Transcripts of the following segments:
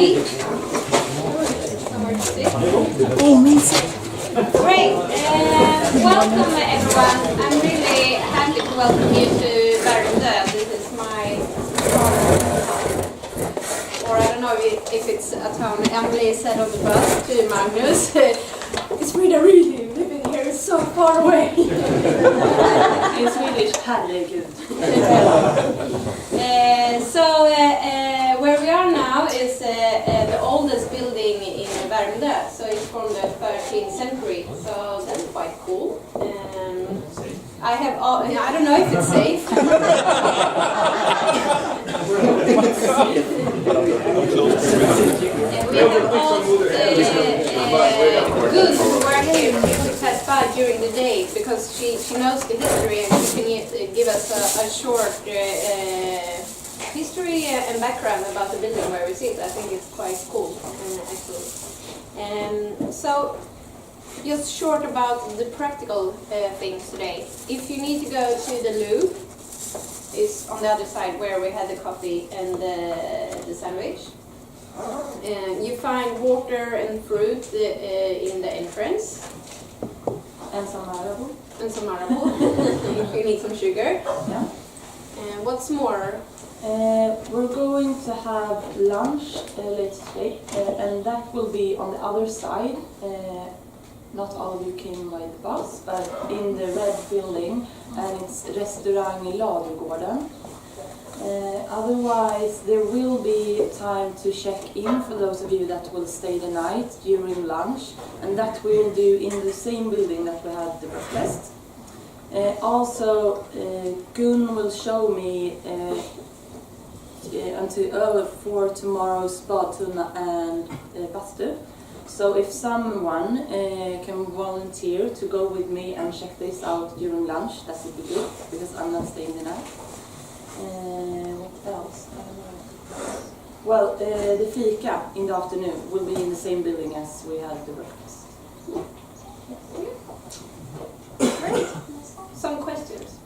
seat. Somewhere to sit. Great. Welcome everyone. I'm really happy to welcome you to Värmdö. This is my town. Or I don't know if it's a town. Emily said on the bus to Magnus, it's really living here is so far away. In Swedish, herregud. Where we are now is the oldest building in Värmdö, so it's from the 13th century, so that's quite cool. I don't know if it's safe. We have all good work here to pass by during the day because she knows the history and she can give us a short history and background about the building where we sit. I think it's quite cool, actually. So, just short about the practical things today. If you need to go to the loo, it's on the other side where we had the coffee and the sandwich. You find water and fruit in the entrance. And some marable. And some marable, if you need some sugar. Yeah. And what's more? We're going to have lunch later today, and that will be on the other side. Not all of you came by the bus, but in the red building, and it's Restaurang i Ladugården. Otherwise, there will be time to check in for those of you that will stay the night during lunch, and that we will do in the same building that we had the breakfast. Also, Gun will show me for tomorrow's badtunna and bastu. So if someone can volunteer to go with me and check this out during lunch, that would be good, because I'm not staying the night. What else? Well, the fika in the afternoon will be in the same building as we had the breakfast. Great. Some questions?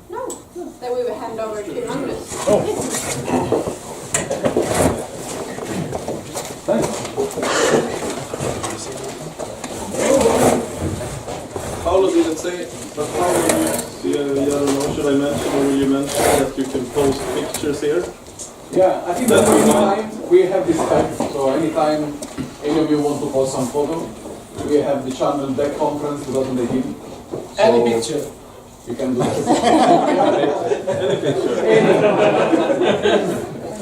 No. Then we will hand over to Magnus. Thanks. Paolo didn't say, but Paolo, I don't know, should I mention or will you mention that you can post pictures here? Yeah, I think that we have this type, so anytime any of you want to post some photo, we have the channel DEK Conference 2018. Any picture. You can do it. Any picture.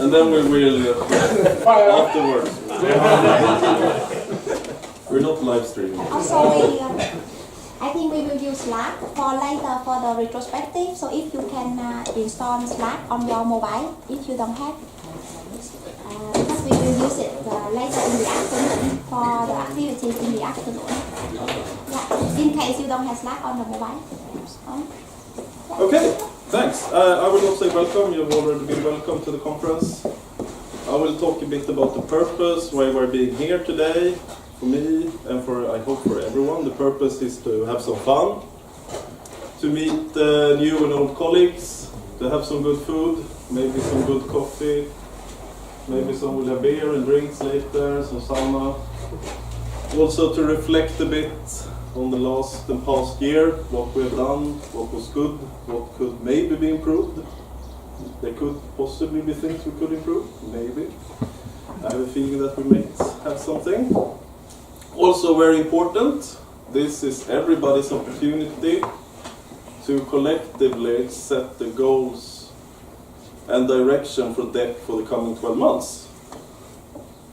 And then we will afterwards. We're not live streaming. Also, I think we will use Slack for later for the retrospective. So if you can install Slack on your mobile, if you don't have, because we will use it later in the afternoon for the activities in the afternoon. Yeah, in case you don't have Slack on the mobile. Okay, thanks. I will not say welcome. You've already been welcome to the conference. I will talk a bit about the purpose, why we're being here today. For me and I hope for everyone, the purpose is to have some fun, to meet new and old colleagues, to have some good food, maybe some good coffee, maybe some will have beer and drinks later, some sauna. Also to reflect a bit on the last and past year, what we have done, what was good, what could maybe be improved. There could possibly be things we could improve, maybe. I have a feeling that we might have something. Also very important, this is everybody's opportunity to collectively set the goals and direction for DEK for the coming 12 months.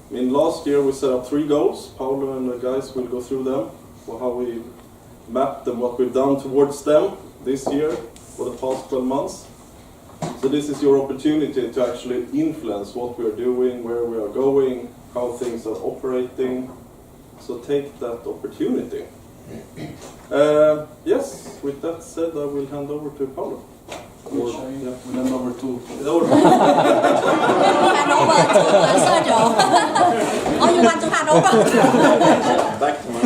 I mean, last year we set up 3 goals. Paolo and the guys will go through them, for how we mapped and what we've done towards them this year for the past 12 months. So this is your opportunity to actually influence what we are doing, where we are going, how things are operating. So take that opportunity. Yes, with that said, I will hand over to Paolo. We'll hand over to... Hand over to Sergio. Oh, you want to hand over? Back to my...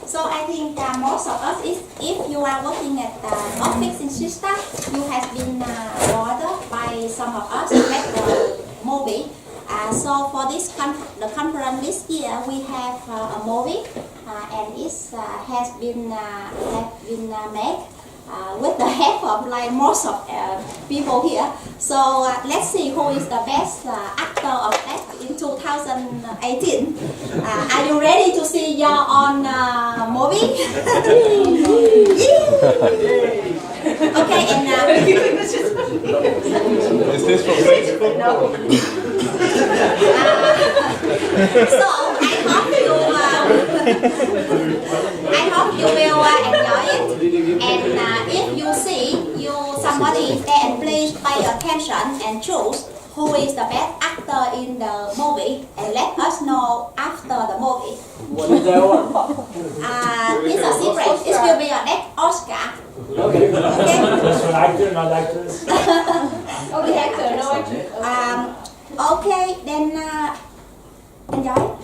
So I think most of us, if you are working at the office in Sista, you have been bothered by some of us to make the movie. So for this the conference this year, we have a movie, and it has been made with the help of like most of people here. So let's see who is the best actor of that in 2018. Are you ready to see your own movie? Okay, and Is this from Facebook? so I hope you will enjoy it. And if you see somebody is there, and please pay attention and choose who is the best actor in the movie, and let us know after the movie. What is that one? It's a secret. It will be a next Oscar. Okay. Okay. Just an actor, not actress. Okay, actor, no actor. Okay, then enjoy.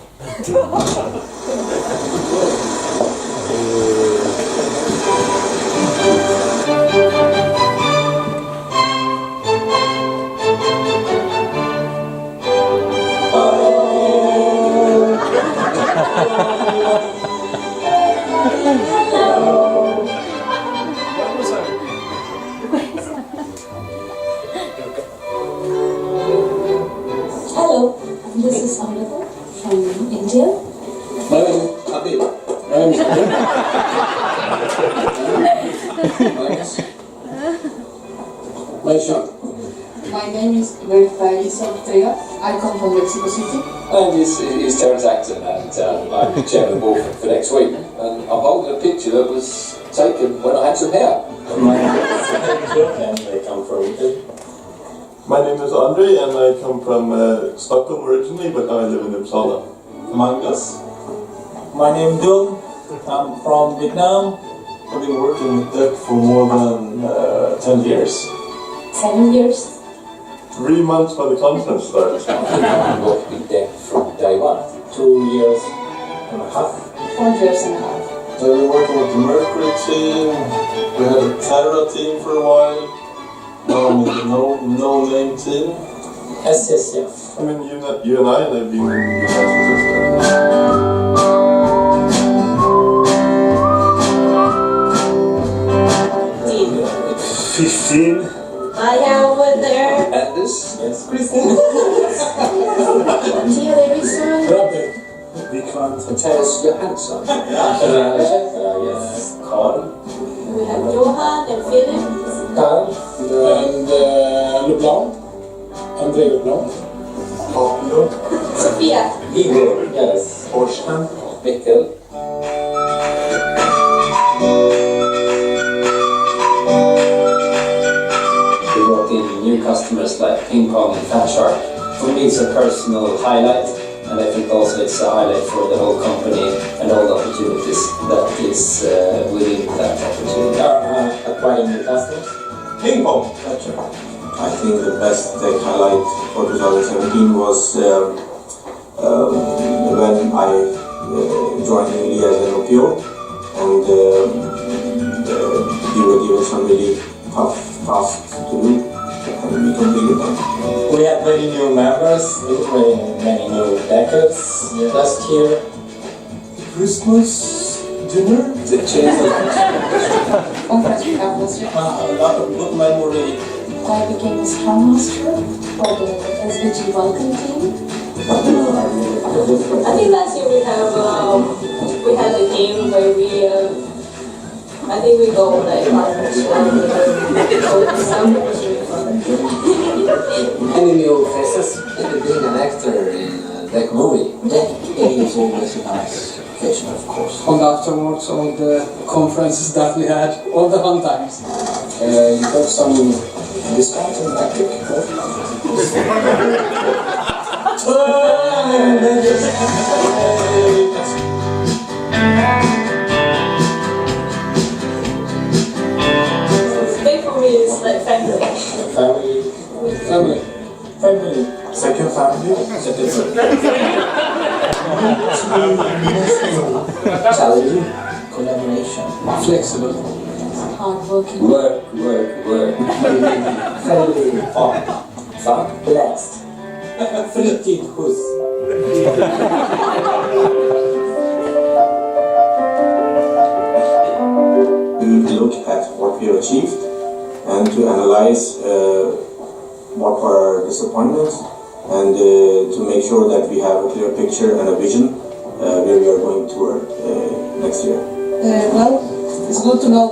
Hello, this is Amrita from India. My name is Habib. My name is Verify Sortega. I come from Mexico City. And this is Terence Acton, and I'm the chairman of the board for next week. And I'm holding a picture that was taken when I had some hair. My name is and I come from Italy. My name is Andre and I come from Stockholm originally, but now I live in Uppsala. Magnus. My name is Dung. I'm from Vietnam. I've been working with DEK for more than 10 years. 7 years. 3 months by the conference starts. I've worked with DEK from day one. 2 years and a half. 4 years and a half. So I've been working with the Mercury team. We had a Terra team for a while. Now I'm in the no name team. SSF. I mean, you and I have been in the conference. 15. I am with there. Anders? Yes. Christine. Tia Davidson. Robert. Vikvant. Mattias Johansson? Yes. Carl. We have Johan and Philip. Carl? And Leblanc. André Leblanc. Pablo. Sophia. Igor? Yes. Forsman. Mikkel? We brought in new customers like Ping Pong and Fat Shark. For me it's a personal highlight, and I think also it's a highlight for the whole company and all the opportunities that is within that opportunity. Acquiring new customers. Ping pong. Gotcha. I think the best tech highlight for 2017 was when I joined Uli as an OPO, and we were given some really tough tasks to do, and we completed them. We had many new members, many new decades last year. Christmas dinner? The change Conference we have last year. a lot of good memory. I became a Scrum Master for the SVG Welcome team. I think last year we had a game where I think we go like Any new faces? Maybe being an actor in a DEK movie. It is always a nice occasion, of course. And afterwards, all the conferences that we had, all the fun times. You got some discounts on Epic? big for me is like family. Family. Second family? Challenging. organization. Flexible. Hardworking. Work. Friendly. Fun. Blessed. Fritid hus. We need to look at what we have achieved and to analyze what were our disappointments and to make sure that we have a clear picture and a vision where we are going toward next year. Well, it's good to know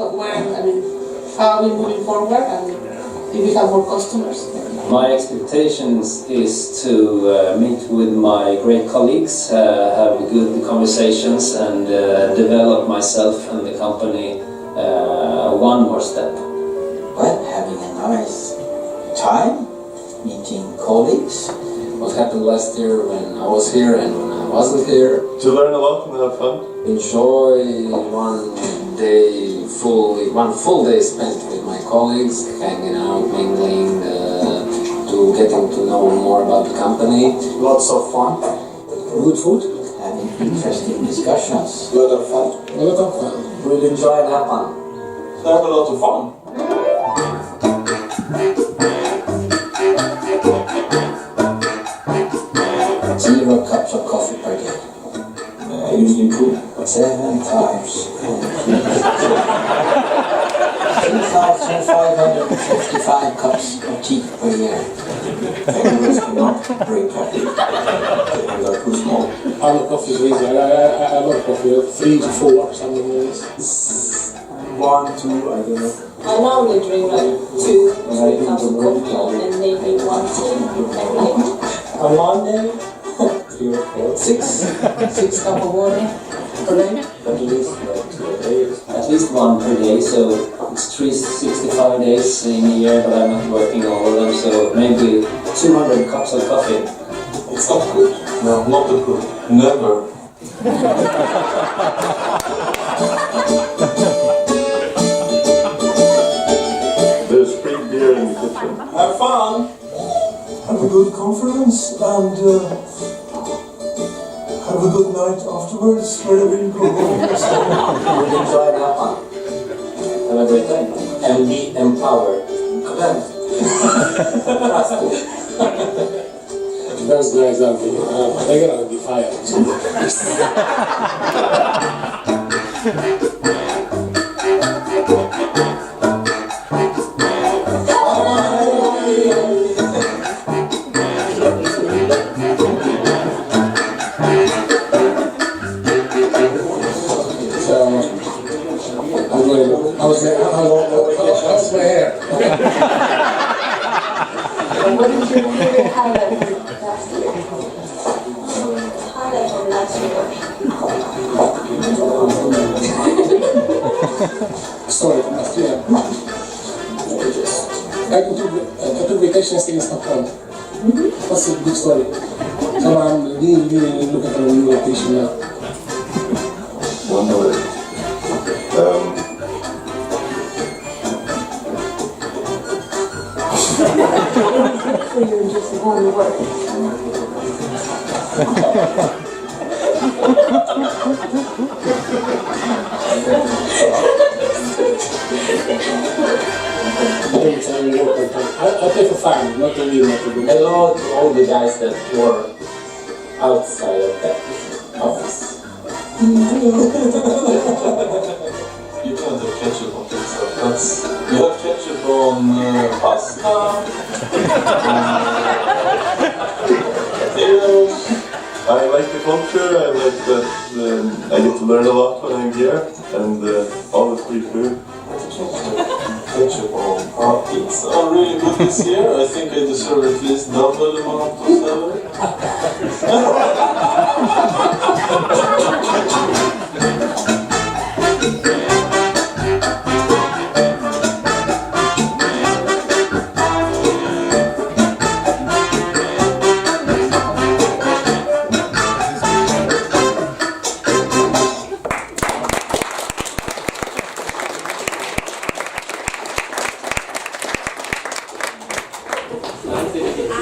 how we're moving forward and if we have more customers. My expectations is to meet with my great colleagues, have good conversations and develop myself and the company one more step. Well, having a nice time, meeting colleagues. What happened last year when I was here and when I wasn't here. To learn a lot and have fun. Enjoy one full day spent with my colleagues, hanging out, mingling, to getting to know more about the company. Lots of fun. Good food. Having interesting discussions. A lot of fun. We'll enjoy and have fun. Have a lot of fun. Zero cups of coffee per day. I usually cook. 7 times. 2,555 cups of tea per year. Kangaroos cannot drink caffeine. They are too small. I love coffee, please. I love coffee. 3 to 4, something like this. 1, 2, I don't know. I normally drink like 2, 3 cups of coffee and maybe 1 tea every day. On Monday, 3 or 4. 6 cups of water per day. At least 2 a day. At least one per day, so it's 365 days in a year, but I'm not working all of them, so maybe 200 cups of coffee. It's not good. No, not good. Never. There's free beer in the kitchen. Have fun. Have a good conference and have a good night afterwards wherever you go. We'll enjoy and have fun. Have a great day. And be empowered. Those guys are they're gonna be fired. How's my hair? What did you highlight from last year? Highlight from last year. Sorry, last year. I took vacations in Stockholm. That's a good story. So I'm really looking for a new location now. Wonderful. So you're just one word. I play for fun, not to win, not to do. Hello to all the guys that work outside of that office. You can't have ketchup on pizza. You have ketchup on pasta. Potatoes. I like the culture. I like that I get to learn a lot when I'm here, and all the free food. Ketchup on pizza. I'm really good this year. I think I deserve at least double amount of salary.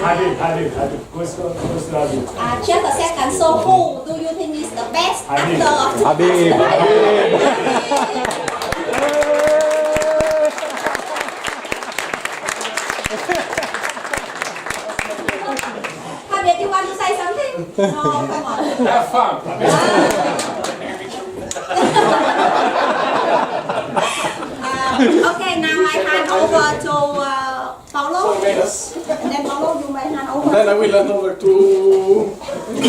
Habib. Goes to Habib. Just a second. So who do you think is the best Habib. actor? Habib. Habib, you want to say something? No, come on. Have fun. Okay, now I hand over to Paulo. Yes. And then Paulo, you may hand over. Then I will hand over to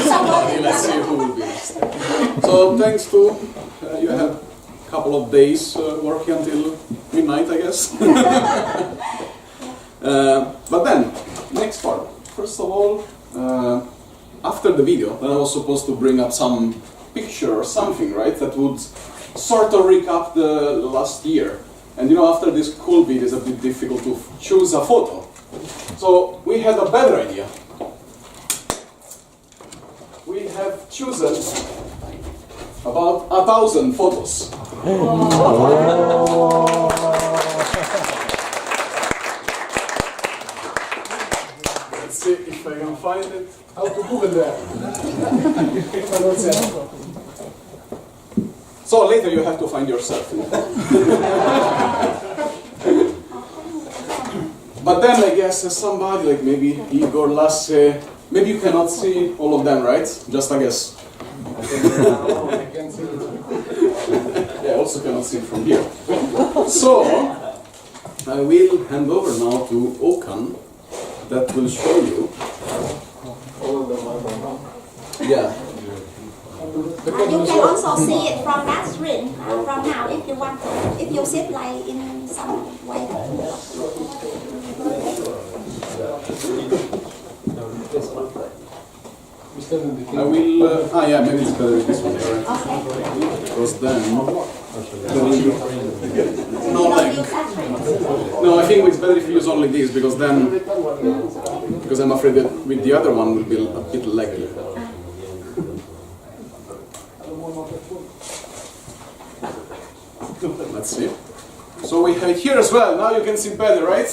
somebody. Let's see who will be next. So thanks to you have a couple of days working until midnight, I guess. But then next part. First of all, after the video, then I was supposed to bring up some picture or something, right? That would sort of recap the last year. And you know, after this cool video, it's a bit difficult to choose a photo. So we had a better idea. We have chosen about 1,000 photos. Let's see if I can find it. How to Google that? So later you have to find yourself. But then I guess somebody like maybe Igor, Lasse, maybe you cannot see all of them, right? Just I guess. Yeah, I also cannot see it from here. So I will hand over now to Okan that will show you. Yeah. You can also see it from that screen from now if you want to. If you sit like in some way. I will. Yeah, maybe it's better with this one, right? Okay. Because then. No, like. No, I think it's better if you use only this because then. Because I'm afraid that with the other one will be a bit laggy. Let's see. So we have it here as well. Now you can see better, right?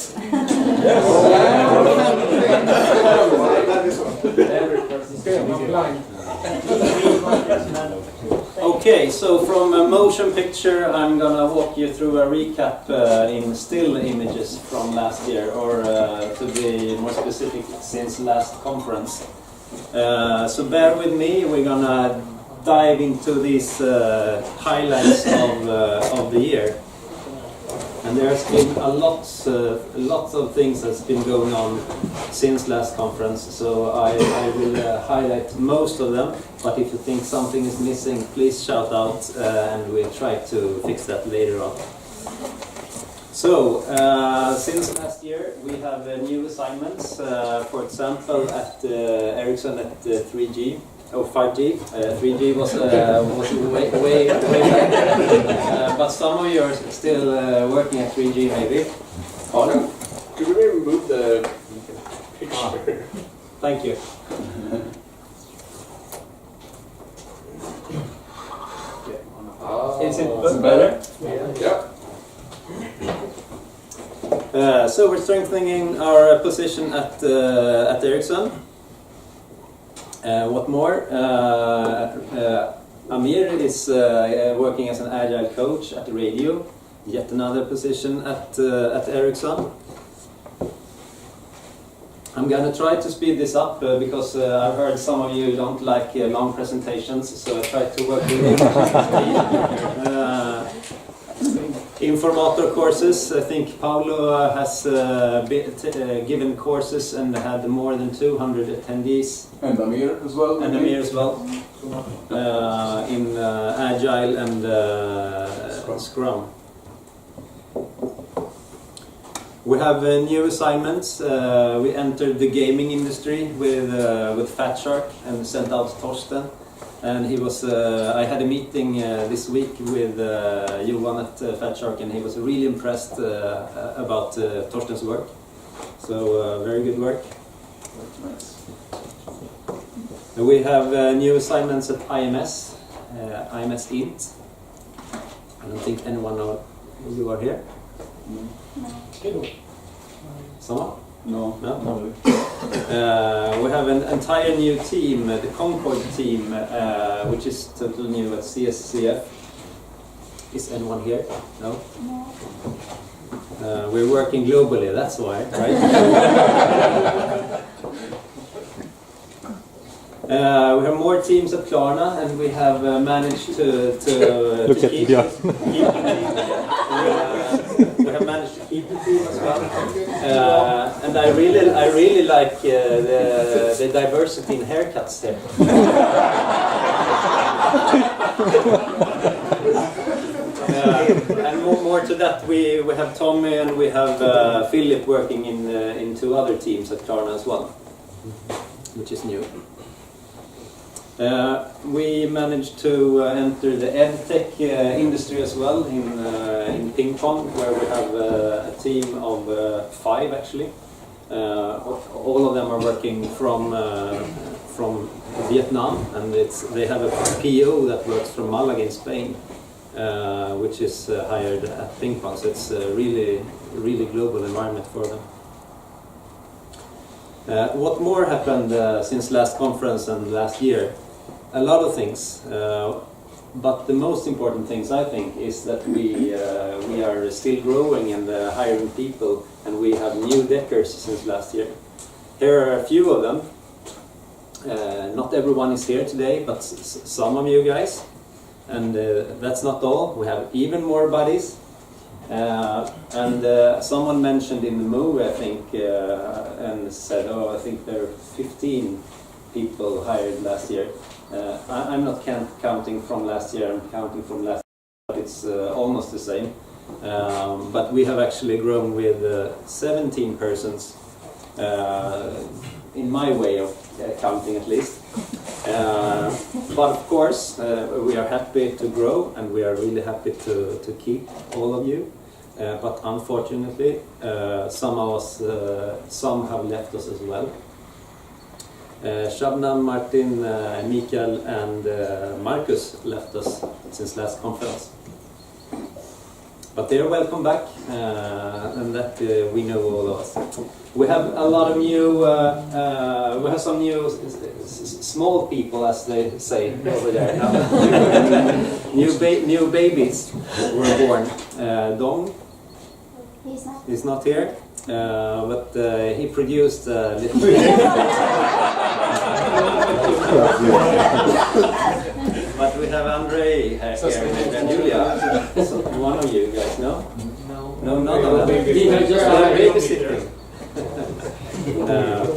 Okay, so from a motion picture, I'm gonna walk you through a recap in still images from last year, or to be more specific, since last conference. So bear with me. We're gonna dive into these highlights of the year. And there's been lots of things that's been going on since last conference, so I will highlight most of them, but if you think something is missing, please shout out and we'll try to fix that later on. So, since last year we have new assignments, for example at Ericsson at 3G. Oh, 5G. 3G was way back. But some of you are still working at 3G, maybe. Pardon? Could we remove the picture? Thank you. Is it better? Yeah. So we're strengthening our position at Ericsson. What more? Amir is working as an agile coach at the radio. Yet another position at Ericsson. I'm gonna try to speed this up because I've heard some of you don't like long presentations, so I try to work with Informator courses. I think Paulo has given courses and had more than 200 attendees. And Amir as well. And Amir as well. In Agile and Scrum. We have new assignments. We entered the gaming industry with Fat Shark and sent out Torsten. And he was. I had a meeting this week with Johan at Fat Shark, and he was really impressed about Torsten's work. So very good work. Nice. We have new assignments at IMS, IMS Int. I don't think anyone of you are here. No. Someone? No. No? We have an entire new team, the Concord team, which is totally new at CSCF. Is anyone here? No? We're working globally, that's why, right? We have more teams at Klarna, and we have managed to keep the team. We have managed to keep the team as well, and I really like the diversity in haircuts here. And more to that, we have Tommy and we have Philip working in 2 other teams at Klarna as well, which is new. We managed to enter the EdTech industry as well in ping pong, where we have a team of 5 actually. All of them are working from Vietnam, and they have a PO that works from Malaga in Spain, which is hired at ping pong. So it's a really global environment for them. What more happened since last conference and last year? A lot of things, but the most important things I think is that we are still growing and hiring people, and we have new deckers since last year. Here are a few of them. Not everyone is here today, but some of you guys, and that's not all. We have even more buddies. And someone mentioned in the movie, I think, and said, "Oh, I think there are 15 people hired last year." I'm not counting from last year. I'm counting from last year, but it's almost the same. But we have actually grown with 17 persons, in my way of counting at least. But of course, we are happy to grow, and we are really happy to keep all of you. But unfortunately, some have left us as well. Shabnam, Martin, Mikael, and Marcus left us since last conference. But they are welcome back, and that we know all of us. We have a lot of new, we have some new small people, as they say over there now. new babies were born. Dong is not here, but he produced a little But we have Andre here and Julia. So one of you guys, no? No, not of them. He just babysitting.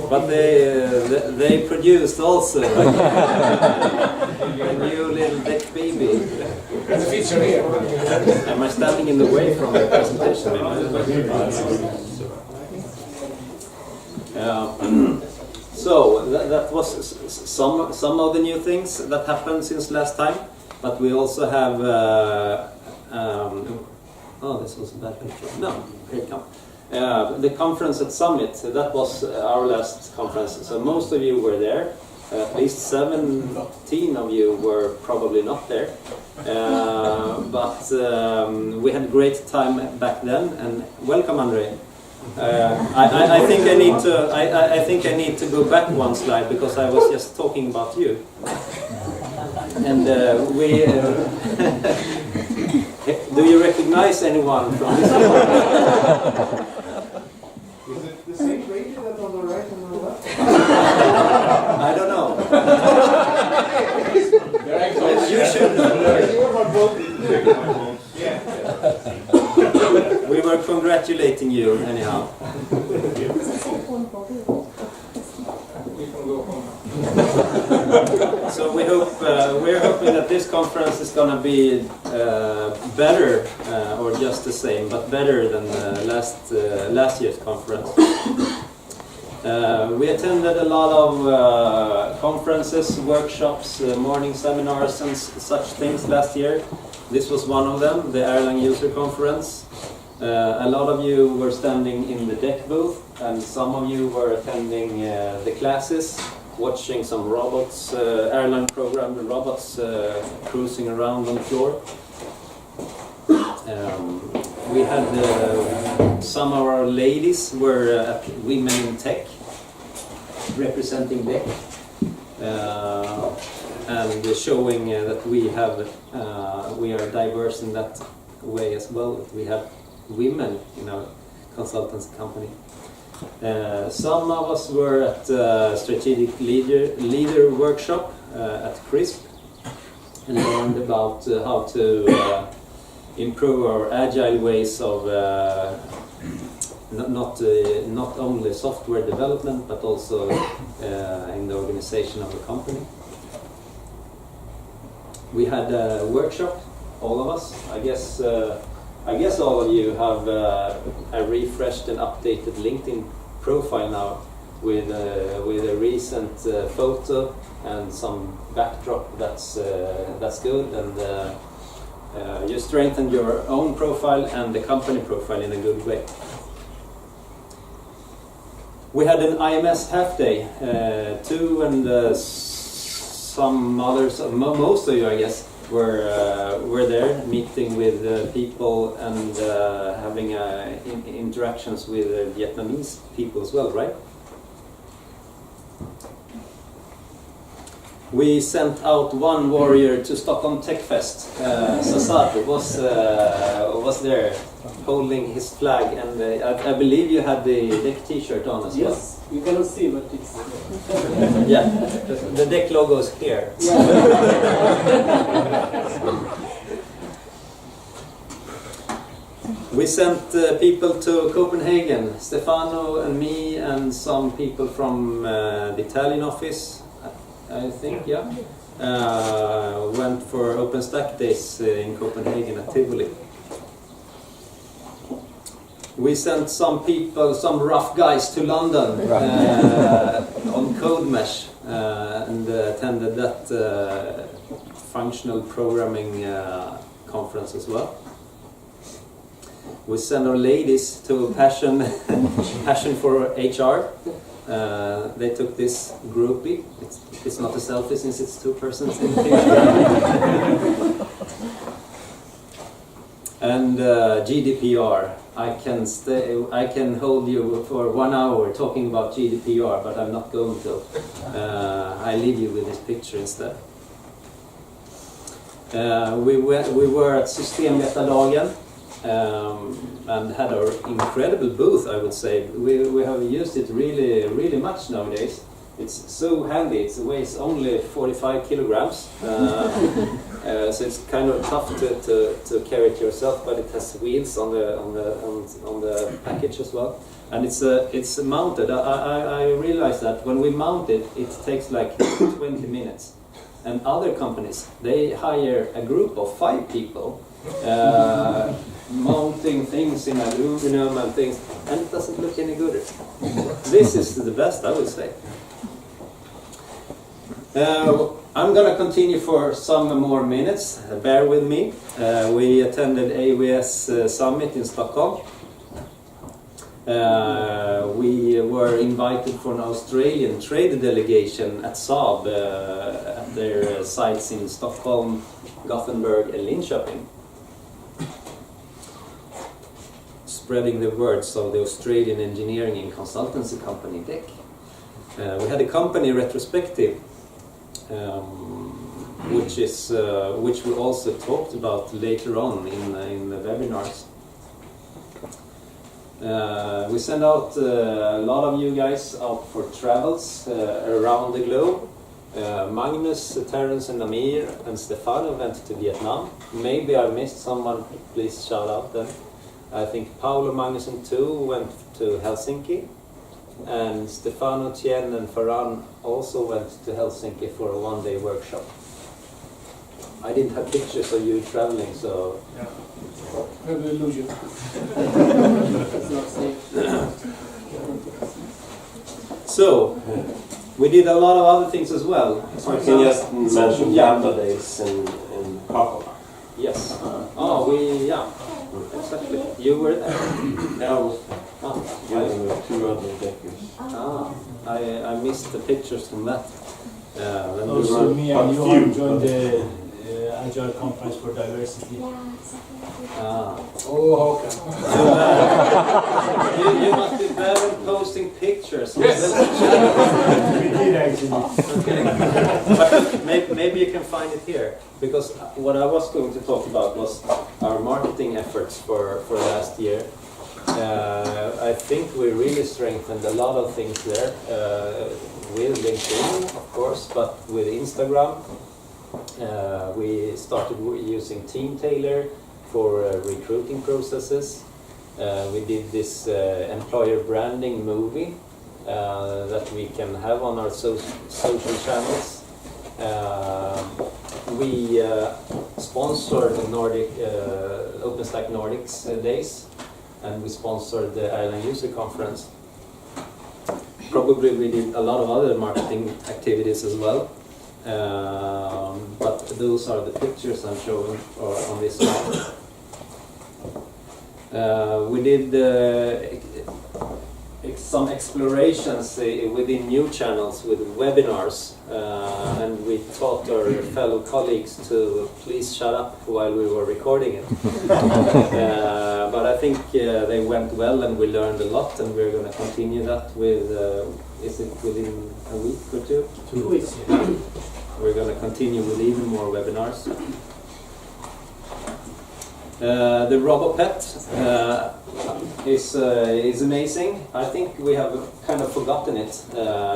But they produced also a new little DEK baby. That's a feature here. Am I standing in the way from the presentation? So that was some of the new things that happened since last time, but we also have. Oh, this was a bad picture. No, here it comes. The conference at Summit. That was our last conference. So most of you were there. At least 17 of you were probably not there. But we had a great time back then. And welcome, Andre. I think I need to. I think I need to go back one slide because I was just talking about you. And we. Do you recognize anyone from this? Is it the same lady that's on the right and on the left? I don't know. You should. We were congratulating you anyhow. So we hope we're hoping that this conference is going to be better, or just the same, but better than last year's conference. We attended a lot of conferences, workshops, morning seminars, and such things last year. This was one of them, the Airline User Conference. A lot of you were standing in the DEK booth, and some of you were attending the classes, watching some robots, airline programmed robots cruising around on the floor. We had some of our ladies were at Women in Tech, representing DEK, and showing that we are diverse in that way as well. We have women in our consultancy company. Some of us were at strategic leader workshop at CRISP and learned about how to improve our agile ways of not only software development but also in the organization of the company. We had a workshop, all of us. I guess all of you have a refreshed and updated LinkedIn profile now with a recent photo and some backdrop. That's good, and you strengthened your own profile and the company profile in a good way. We had an IMS half day, too, and some others, most of you, I guess, were there meeting with people and having interactions with Vietnamese people as well, right? We sent out one warrior to Stockholm Tech Fest. Sasad was there holding his flag, and I believe you had the DEK t-shirt on as well. Yes, you cannot see, but it's... Yeah, the DEK logo is here. We sent people to Copenhagen, Stefano and me and some people from the Italian office, I think, yeah. Went for OpenStack days in Copenhagen at Tivoli. We sent some people, some rough guys to London on CodeMesh and attended that functional programming conference as well. We sent our ladies to Passion for HR. They took this groupie. It's not a selfie since it's two persons in the picture. And GDPR. I can hold you for 1 hour talking about GDPR, but I'm not going to. I leave you with this picture instead. We were at Systemvetardagen and had our incredible booth, I would say. We have used it really much nowadays. It's so handy. It weighs only 45 kilograms, so it's kind of tough to carry it yourself. But it has wheels on the package as well, and it's mounted. I realized that when we mount it, it takes like 20 minutes. And other companies, they hire a group of 5 people. Mounting things in aluminum and things, and it doesn't look any gooder. This is the best, I would say. I'm gonna continue for some more minutes, bear with me. We attended AWS Summit in Stockholm. We were invited for an Australian trade delegation at Saab at their sites in Stockholm, Gothenburg and Linköping. Spreading the words of the Australian engineering and consultancy company DEK. We had a company retrospective, which we also talked about later on in the webinars. We send out a lot of you guys out for travels around the globe. Magnus, Terence and Amir and Stefano went to Vietnam. Maybe I missed someone, please shout out then. I think Paolo Magnusson too went to Helsinki, and Stefano, Tien and Farhan also went to Helsinki for a one-day workshop. I didn't have pictures of you traveling, so... Yeah. I have an illusion. It's not safe. So, we did a lot of other things as well. So I can just mention Lambda Days in Krakow. Yes. Exactly. You were there. Yeah, I was getting with 2 other deckers. I missed the pictures from that. Also, me and Johan joined the Agile Conference for Diversity. Oh, okay. You must be better at posting pictures. Yes. We did actually. But maybe you can find it here, because what I was going to talk about was our marketing efforts for last year. I think we really strengthened a lot of things there with LinkedIn, of course, but with Instagram. We started using Team Tailor for recruiting processes. We did this employer branding movie that we can have on our social channels. We sponsored the Nordic OpenStack Nordics days, and we sponsored the Ireland User Conference. Probably we did a lot of other marketing activities as well. But those are the pictures I'm showing on this slide. We did some explorations within new channels with webinars, and we taught our fellow colleagues to please shut up while we were recording it. But I think they went well, and we learned a lot, and we're going to continue that with, is it within a week or two? 2 weeks. We're going to continue with even more webinars. The RoboPet is amazing. I think we have kind of forgotten it.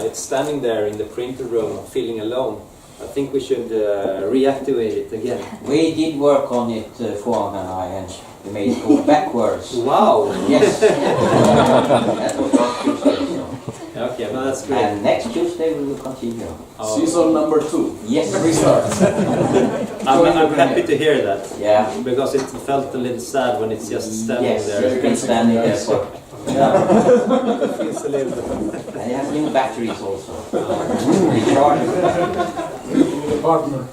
It's standing there in the printer room, feeling alone. I think we should reactivate it again. We did work on it, Fuang and I, and we made it go backwards. Wow! Yes. That was last Tuesday. Okay, well, that's great. And next Tuesday we will continue. Oh. Season number 2. Yes. Restart. I'm happy to hear that. Yeah. Because it felt a little sad when it's just standing yes, there. It's been standing there for... Yeah. It feels a little bit. And it has new batteries also. Rechargeable. Partner.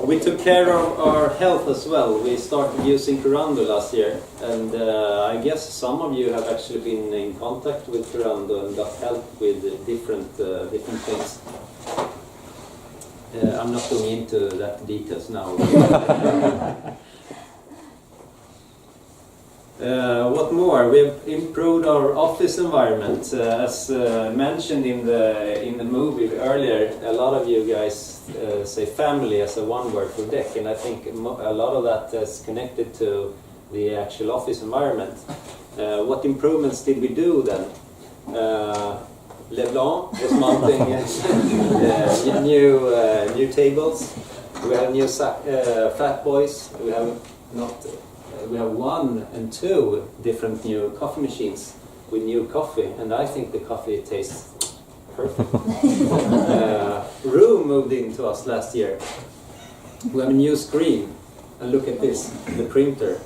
We took care of our health as well. We started using Curando last year, and I guess some of you have actually been in contact with Curando and got help with different things. I'm not going into that details now. What more? We've improved our office environment. As mentioned in the movie earlier, a lot of you guys say family as a one word for DEK, and I think a lot of that is connected to the actual office environment. What improvements did we do then? Leblanc was mounting new tables. We have new fat boys. We have we have 1 and 2 different new coffee machines with new coffee, and I think the coffee tastes perfect. Room moved into us last year. We have a new screen, and look at this, the printer.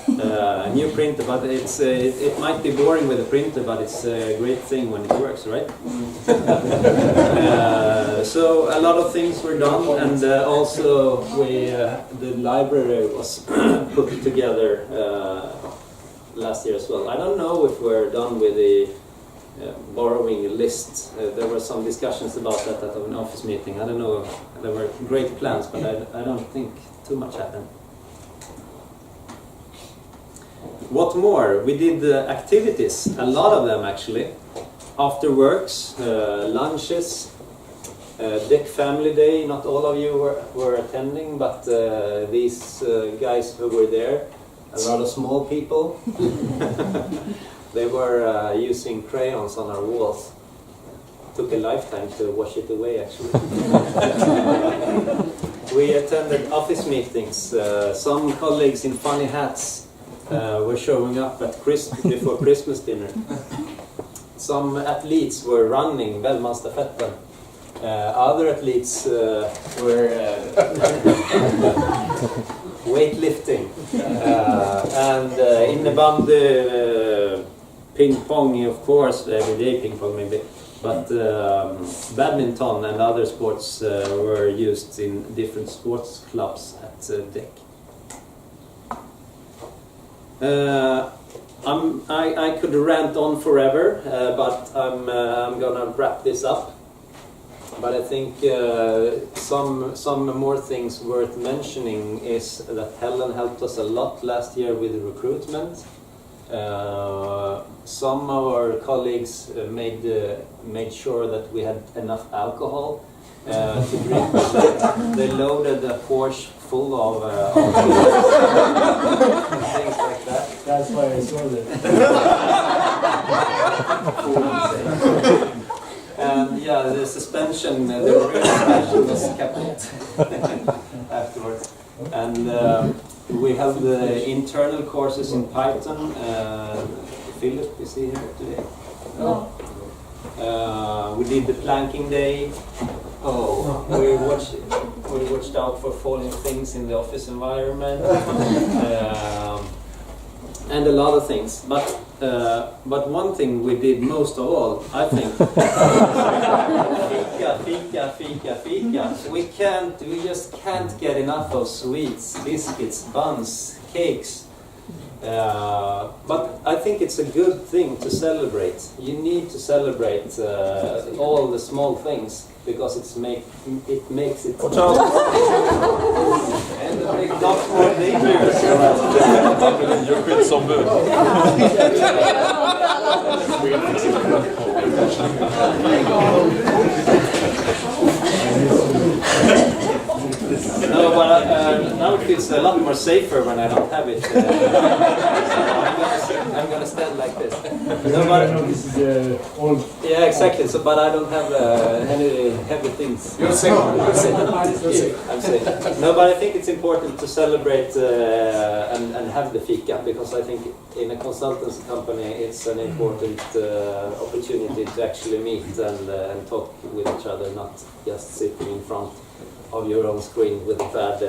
A new printer, but it might be boring with a printer, but it's a great thing when it works, right? So a lot of things were done, and also the library was put together last year as well. I don't know if we're done with the borrowing list. There were some discussions about that at an office meeting. I don't know, there were great plans, but I don't think too much happened. What more? We did activities, a lot of them actually. After works, lunches, DEK Family Day. Not all of you were attending, but these guys who were there, a lot of small people, they were using crayons on our walls. Took a lifetime to wash it away actually. We attended office meetings. Some colleagues in funny hats were showing up at before Christmas dinner. Some athletes were running Bellmanstafetten. Other athletes were weightlifting. And innebandy, ping pong, of course, everyday ping pong maybe. But badminton and other sports were used in different sports clubs at DEK. I could rant on forever, but I'm gonna wrap this up But I think some more things worth mentioning is that Helen helped us a lot last year with the recruitment. Some of our colleagues made sure that we had enough alcohol to drink. They loaded a Porsche full of things like that. That's why I saw that. And yeah, the suspension, the rear suspension was kept afterwards. And we have the internal courses in Python. Philip, is he here today? No. We did the planking day. Oh, we watched out for falling things in the office environment, and a lot of things. But one thing we did most of all, I think, fika. We just can't get enough of sweets, biscuits, buns, cakes. But I think it's a good thing to celebrate. You need to celebrate all the small things because it makes it. Watch out! And the big not more dangerous. Djurskyddsombud. No, but now it feels a lot more safer when I don't have it. So I'm gonna stand like this. No, but this is old. yeah, exactly. So, but I don't have any heavy things. You're safe. I'm safe. I'm safe. No, but I think it's important to celebrate and have the fika because I think in a consultancy company it's an important opportunity to actually meet and talk with each other, not just sitting in front of your own screen with a bad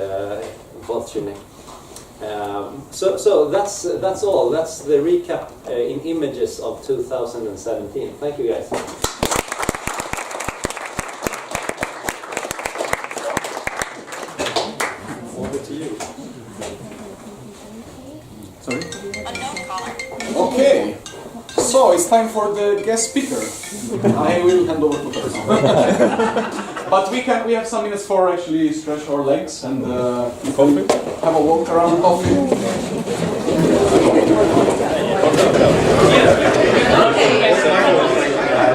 bottleneck. So that's all. That's the recap in images of 2017. Thank you, guys. Over to you. Sorry? Okay. So it's time for the guest speaker. I will hand over to her. But we have some minutes for actually stretch our legs and Coffee? have a walk around coffee.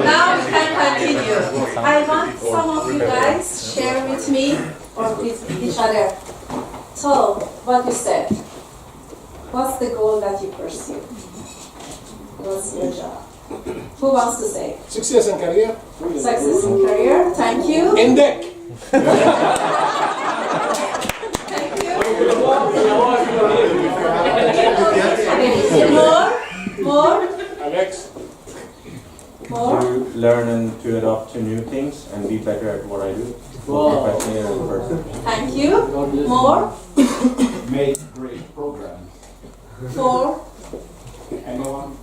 Now we can continue. I want some of you guys share with me or with each other. So, what you said. What's the goal that you pursue? What's your job? Who wants to say? Success and career. Success in career. Thank you. In DEK. Thank you. More. Alex. More. To learn and to adapt to new things and be better at what I do. Professionally as a person. Thank you. More. Make great program. 4. Anyone?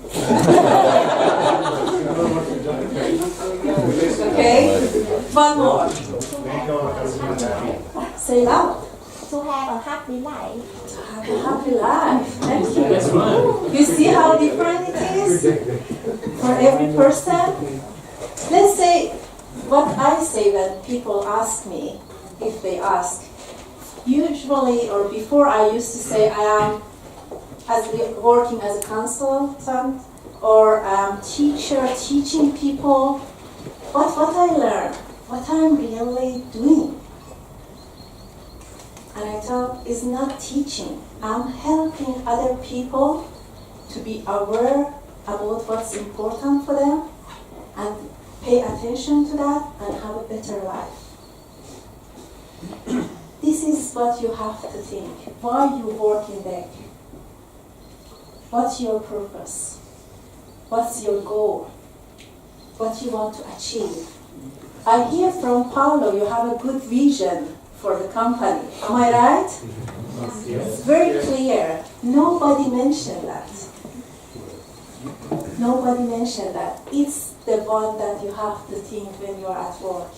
Okay. One more. Say loud. To have a happy life. To have a happy life. Thank you. You see how different it is for every person? Let's say what I say when people ask me, if they ask. Usually, or before, I used to say I am working as a consultant or teacher, teaching people. But what I learned, what I'm really doing, and I thought is not teaching. I'm helping other people to be aware about what's important for them and pay attention to that and have a better life. This is what you have to think. Why you work in DEK? What's your purpose? What's your goal? What you want to achieve? I hear from Paulo you have a good vision for the company. Am I right? It's very clear. Nobody mentioned that. Nobody mentioned that. It's the one that you have to think when you are at work.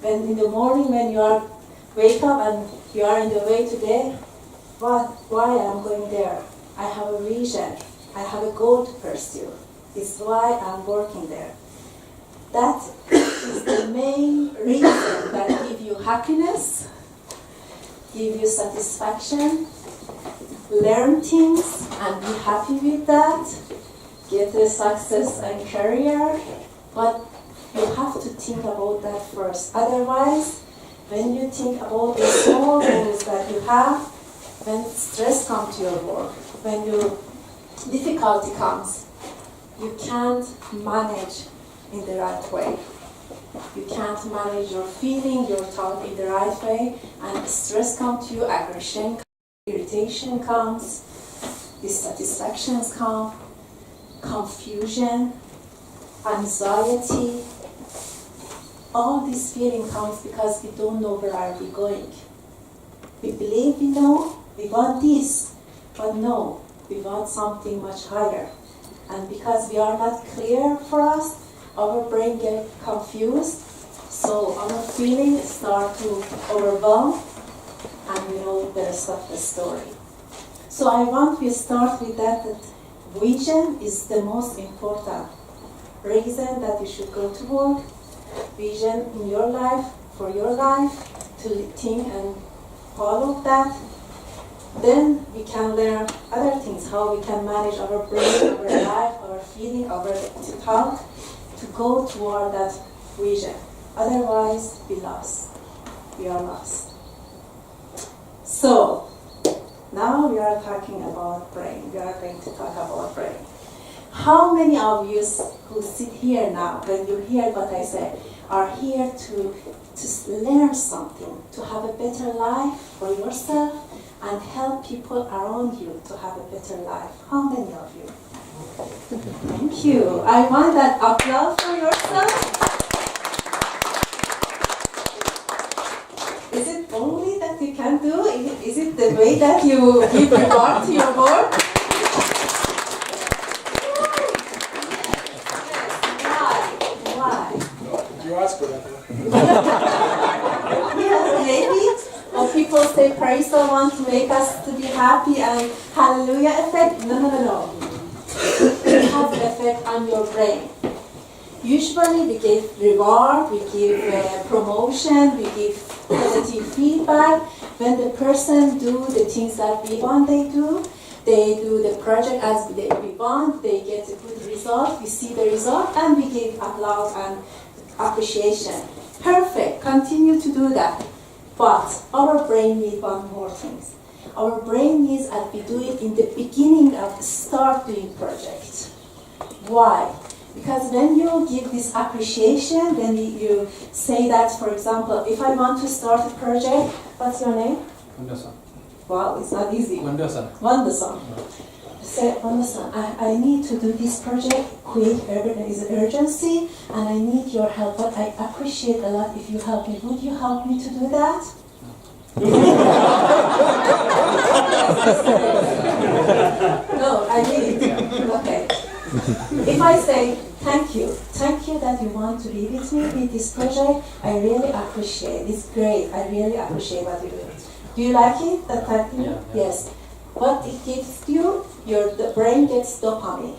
When in the morning when you are wake up and you are in the way today, why I'm going there? I have a vision. I have a goal to pursue. It's why I'm working there. That is the main reason that give you happiness, give you satisfaction, learn things and be happy with that, get a success and career, but you have to think about that first. Otherwise, when you think about the small goals that you have, when stress comes to your work, when your difficulty comes, you can't manage in the right way. You can't manage your feeling, your thought in the right way, and stress comes to you, aggression comes, irritation comes, dissatisfactions come, confusion, anxiety. All this feeling comes because we don't know where are we going. We believe we know, we want this, but no, we want something much higher. And because we are not clear for us, our brain gets confused, so our feelings start to overwhelm, and we know the rest of the story. So I want to start with that vision is the most important reason that you should go to work. Vision in your life, for your life, to think and follow that. Then we can learn other things, how we can manage our brain, our life, our feeling, our thought, to go toward that vision. Otherwise, we lost. We are lost. So, now we are talking about brain. We are going to talk about brain. How many of you who sit here now, when you hear what I say, are here to learn something, to have a better life for yourself and help people around you to have a better life? How many of you? Thank you. I want that applause for yourself. Is it only that you can do? Is it the way that you give reward to your work? You ask for that. Yes, maybe. Or people say praise the one to make us to be happy and hallelujah effect. No. It has an effect on your brain. Usually we give reward, we give promotion, we give positive feedback. When the person do the things that we want they do the project as we want, they get a good result, we see the result, and we give applause and appreciation. Perfect, continue to do that. But our brain needs one more thing. Our brain needs that we do it in the beginning of start doing project. Why? Because when you give this appreciation, then you say that, for example, if I want to start a project, what's your name? Vandasan. Wow, it's not easy. Vandasan. Vandasan. Say, Vandasan, I need to do this project quick, there is an urgency, and I need your help, but I appreciate a lot if you help me. Would you help me to do that? No, I need it. Okay. If I say, thank you that you want to be with me with this project, I really appreciate it. It's great, I really appreciate what you do. Do you like it? That type of Yeah. Yes. What it gives you, the brain gets dopamine.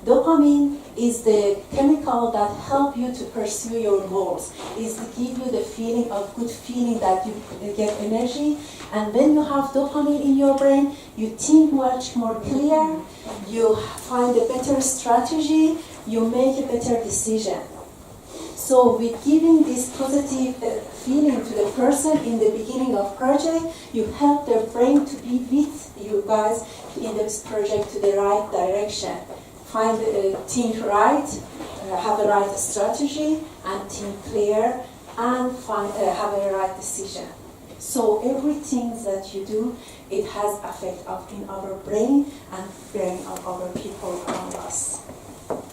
Dopamine is the chemical that helps you to pursue your goals. Is to give you the feeling of good feeling that you get energy. And when you have dopamine in your brain, you think much more clear, you find a better strategy, you make a better decision. So with giving this positive feeling to the person in the beginning of project, you help their brain to be with you guys in this project to the right direction. Find think right, have a right strategy, and think clear, and have a right decision. So everything that you do, it has effect in our brain and brain of our people around us.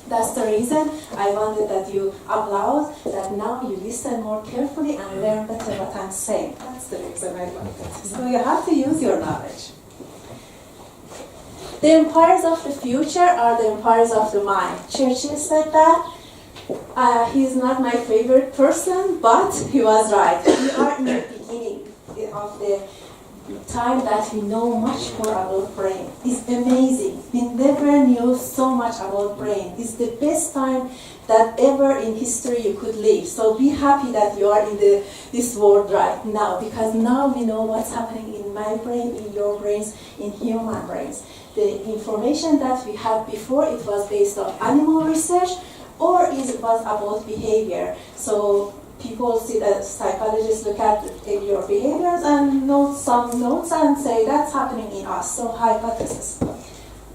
That's the reason I wanted that you applaud, that now you listen more carefully and learn better what I'm saying. That's the reason I wanted. So you have to use your knowledge. The empires of the future are the empires of the mind. Churchill said that. He's not my favorite person, but he was right. We are in the beginning of the time that we know much more about brain. It's amazing. We never knew so much about brain. It's the best time that ever in history you could live. So be happy that you are in this world right now, because now we know what's happening in my brain, in your brains, in human brains. The information that we had before, it was based on animal research, or it was about behavior. So people see that psychologists look at your behaviors and note some notes and say that's happening in us. So hypothesis.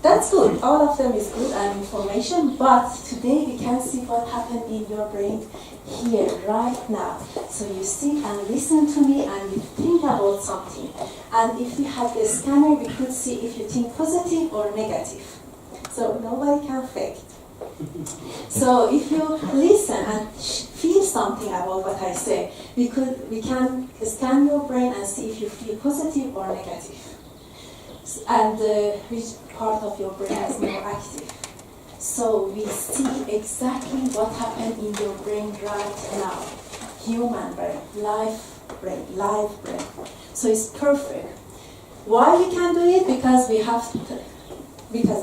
That's good. All of them is good and information, but today we can see what happened in your brain here, right now. So you sit and listen to me and you think about something. And if we had the scanner, we could see if you think positive or negative. So nobody can fake. So if you listen and feel something about what I say, we can scan your brain and see if you feel positive or negative. And which part of your brain is more active. So we see exactly what happened in your brain right now. Human brain, live brain. So it's perfect. Why we can do it? Because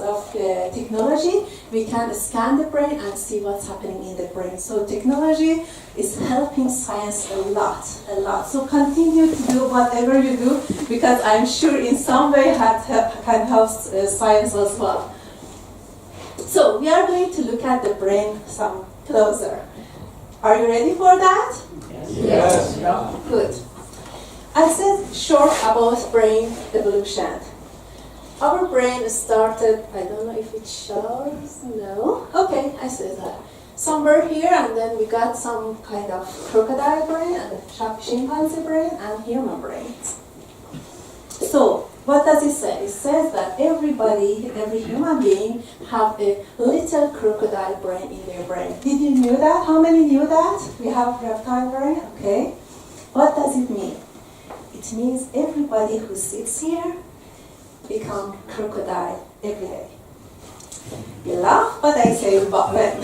of technology, we can scan the brain and see what's happening in the brain. So technology is helping science a lot. So continue to do whatever you do, because I'm sure in some way can help science as well. So we are going to look at the brain some closer. Are you ready for that? Yes. Yeah. Good. I said short about brain evolution. Our brain started, I don't know if it shows, no. Okay, I said that. Somewhere here, and then we got some kind of crocodile brain, and chimpanzee brain, and human brains. So, what does it say? It says that every human being have a little crocodile brain in their brain. Did you know that? How many knew that? We have reptile brain, okay. What does it mean? It means everybody who sits here become crocodile every day. You laugh, but I say, but when?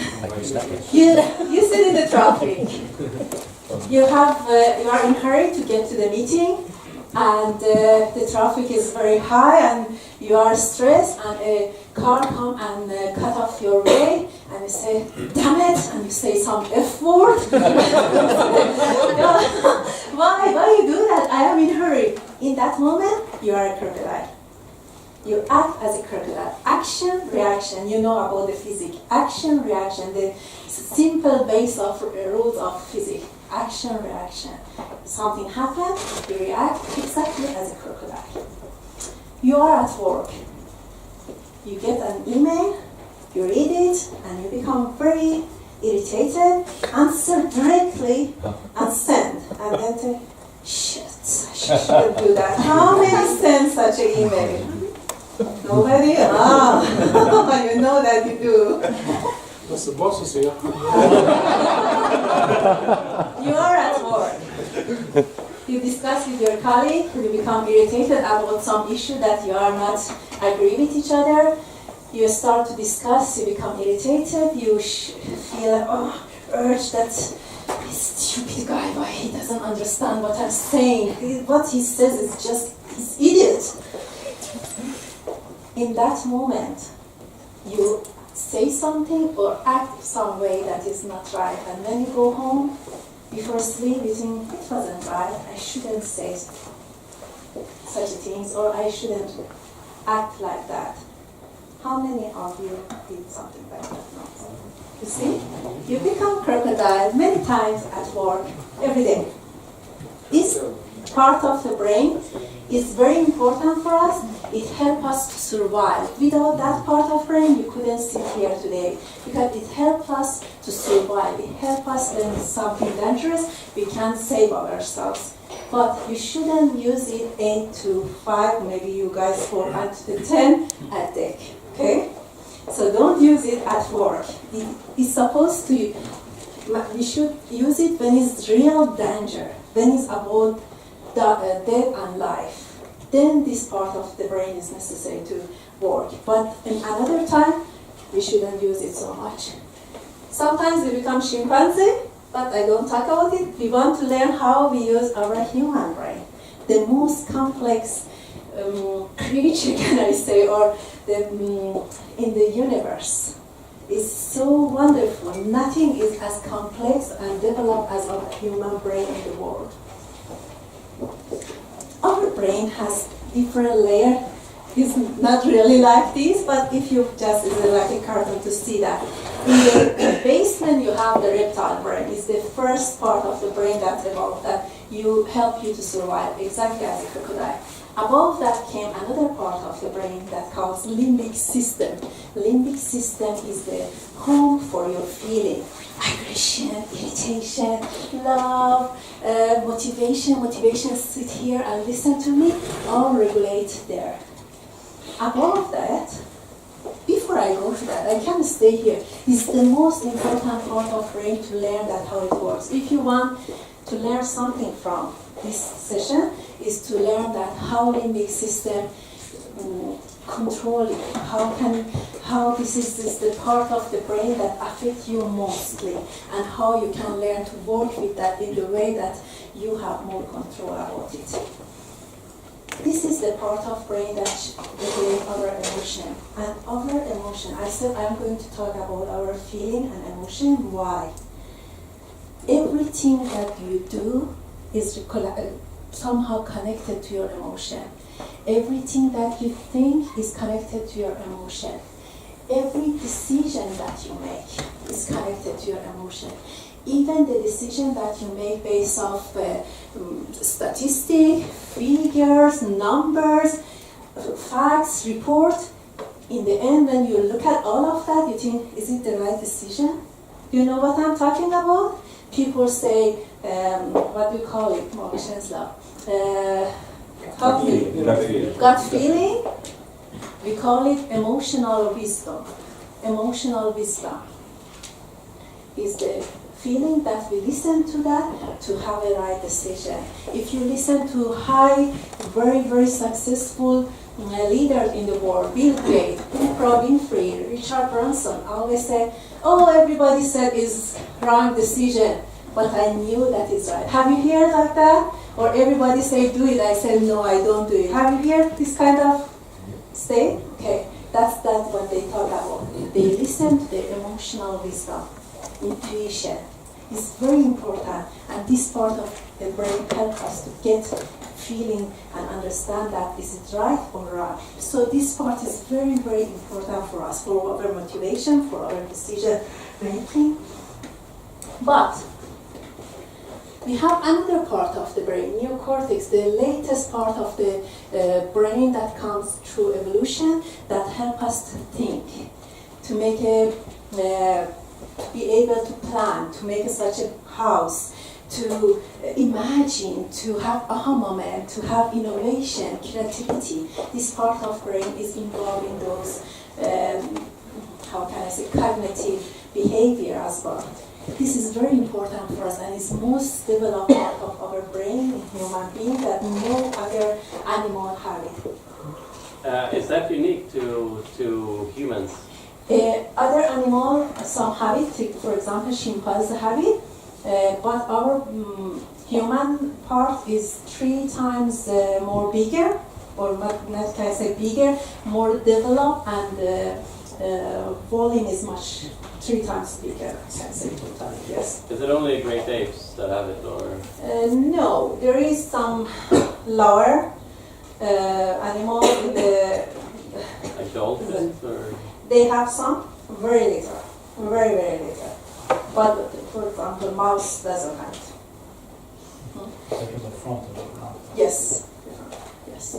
You sit in the traffic. You are in a hurry to get to the meeting, and the traffic is very high, and you are stressed, and a car come and cut off your way, and you say, damn it, and you say some F word. Why you do that? I am in a hurry. In that moment, you are a crocodile. You act as a crocodile. Action, reaction. You know about the physics. Action, reaction. The simple base of rules of physics. Action, reaction. Something happens, you react exactly as a crocodile. You are at work. You get an email, you read it, and you become very irritated. Answer directly and send. And then say, shit, I shouldn't do that. How many send such an email? Nobody? Ah, you know that you do. That's the boss is here. You are at work. You discuss with your colleague, you become irritated about some issue that you are not agree with each other. You start to discuss, you become irritated, you feel urge that this stupid guy, why he doesn't understand what I'm saying. What he says is just, he's idiot. In that moment, you say something or act some way that is not right. And when you go home, before sleep, you think, it wasn't right, I shouldn't say such things, or I shouldn't act like that. How many of you did something like that? No. You see? You become crocodile many times at work, every day. This part of the brain is very important for us. It helps us to survive. Without that part of brain, you couldn't sit here today, because it helps us to survive. It helps us when it's something dangerous, we can save ourselves. But you shouldn't use it 8 to 5, maybe you guys 4 to 10 at DEK. Okay? So don't use it at work. It's supposed to, we should use it when it's real danger, when it's about death and life. Then this part of the brain is necessary to work. But in another time, we shouldn't use it so much. Sometimes we become chimpanzee, but I don't talk about it. We want to learn how we use our human brain. the most complex creature, can I say, or in the universe. It's so wonderful. Nothing is as complex and developed as our human brain in the world. Our brain has different layers. It's not really like this, but if you just, it's like a cartoon to see that. In the basement, you have the reptile brain. It's the first part of the brain that evolved, that help you to survive, exactly as a crocodile. Above that came another part of the brain that calls limbic system. Limbic system is the home for your feeling. Aggression, irritation, love, motivation, sit here and listen to me, all regulate there. Above that, before I go to that, I can stay here. It's the most important part of brain to learn that how it works. If you want to learn something from this session, is to learn that how limbic system control it, how this is the part of the brain that affects you mostly, and how you can learn to work with that in the way that you have more control about it. This is the part of brain that regulates our emotion. And our emotion, I said I'm going to talk about our feeling and emotion. Why? Everything that you do is somehow connected to your emotion. Everything that you think is connected to your emotion. Every decision that you make is connected to your emotion. Even the decision that you make based off statistics, figures, numbers, facts, report, in the end when you look at all of that, you think, is it the right decision? You know what I'm talking about? People say, what do you call it? Gut feeling. We call it emotional wisdom. Emotional wisdom is the feeling that we listen to that to have a right decision. If you listen to high, very, very successful leaders in the world, Bill Gates, Oprah Winfrey, Richard Branson, always say, oh, everybody said is wrong decision, but I knew that is right. Have you heard like that? Or everybody say do it, I say no, I don't do it. Have you heard this kind of state? Okay, that's what they talk about. They listen to their emotional wisdom, intuition. It's very important, and this part of the brain helps us to get feeling and understand that is it right or wrong. So this part is very, very important for us, for our motivation, for our decision making. But we have another part of the brain, neocortex, the latest part of the brain that comes through evolution that help us to think, to make be able to plan, to make such a house, to imagine, to have aha moment, to have innovation, creativity. This part of brain is involved in those, how can I say, cognitive behavior as well. This is very important for us, and it's most developed part of our brain in human being that no other animal have it. Is that unique to humans? Other animals, some have it, for example, chimpanzees have it, but our human part is 3 times more bigger, or not can I say bigger, more developed, and volume is much 3 times bigger, can I say totally, yes. Is it only great apes that have it, or? No, there is some lower animals in the... Like dolphins, or? They have some, very little, very, very little. But, for example, mouse doesn't have it. Yes. Yes.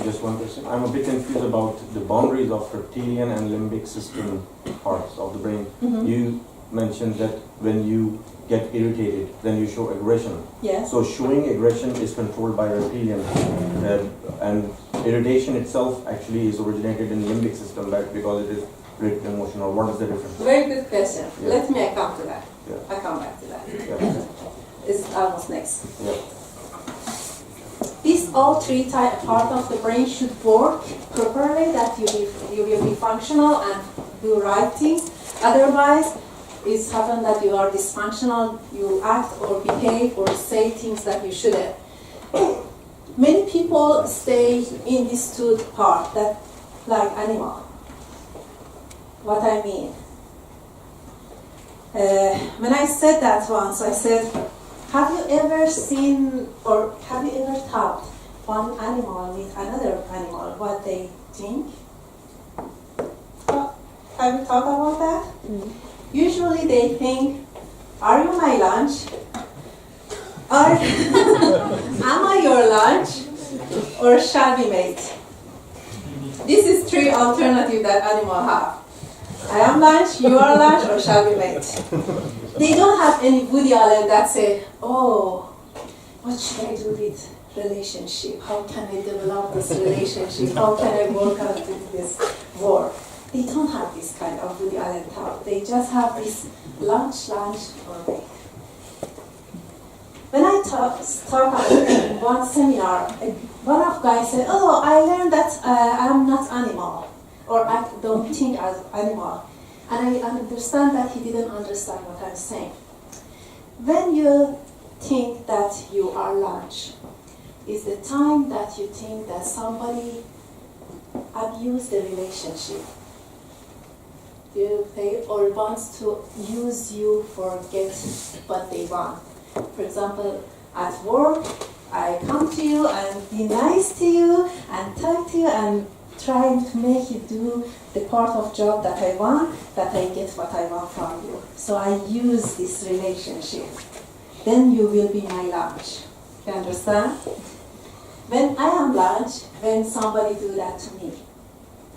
Just one question. I'm a bit confused about the boundaries of reptilian and limbic system parts of the brain. Mm-hmm. You mentioned that when you get irritated, then you show aggression. Yes. So showing aggression is controlled by reptilian, and irritation itself actually is originated in the limbic system, right? Because it is related emotional. What is the difference? Very good question. Yeah. Let me come to that. Yeah. I come back to that. Yeah. It's almost next. Yeah. These all 3 part of the brain should work properly, that you will be functional and do right things. Otherwise, it's happen that you are dysfunctional, you act or behave or say things that you shouldn't. many people stay in this two part that like animal. What I mean? When I said that once, I said, have you ever seen or have you ever thought one animal with another animal, what they think? Have you thought about that? Usually they think, are you my lunch? Or am I your lunch? Or shall we mate? This is three alternatives that animals have. I am lunch, you are lunch, or shall we mate? They don't have any Woody Allen that say, oh, what should I do with relationship? How can I develop this relationship? How can I work out with this work? They don't have this kind of Woody Allen thought. They just have this lunch, or mate. When I talk about one seminar, one of guys said, oh, I learned that I am not animal, or I don't think as animal. And I understand that he didn't understand what I'm saying. When you think that you are lunch, is the time that you think that somebody abused the relationship. They or wants to use you for get what they want. For example, at work, I come to you and be nice to you and talk to you and trying to make you do the part of job that I want, that I get what I want from you. So I use this relationship. Then you will be my lunch. You understand? When I am lunch, when somebody do that to me,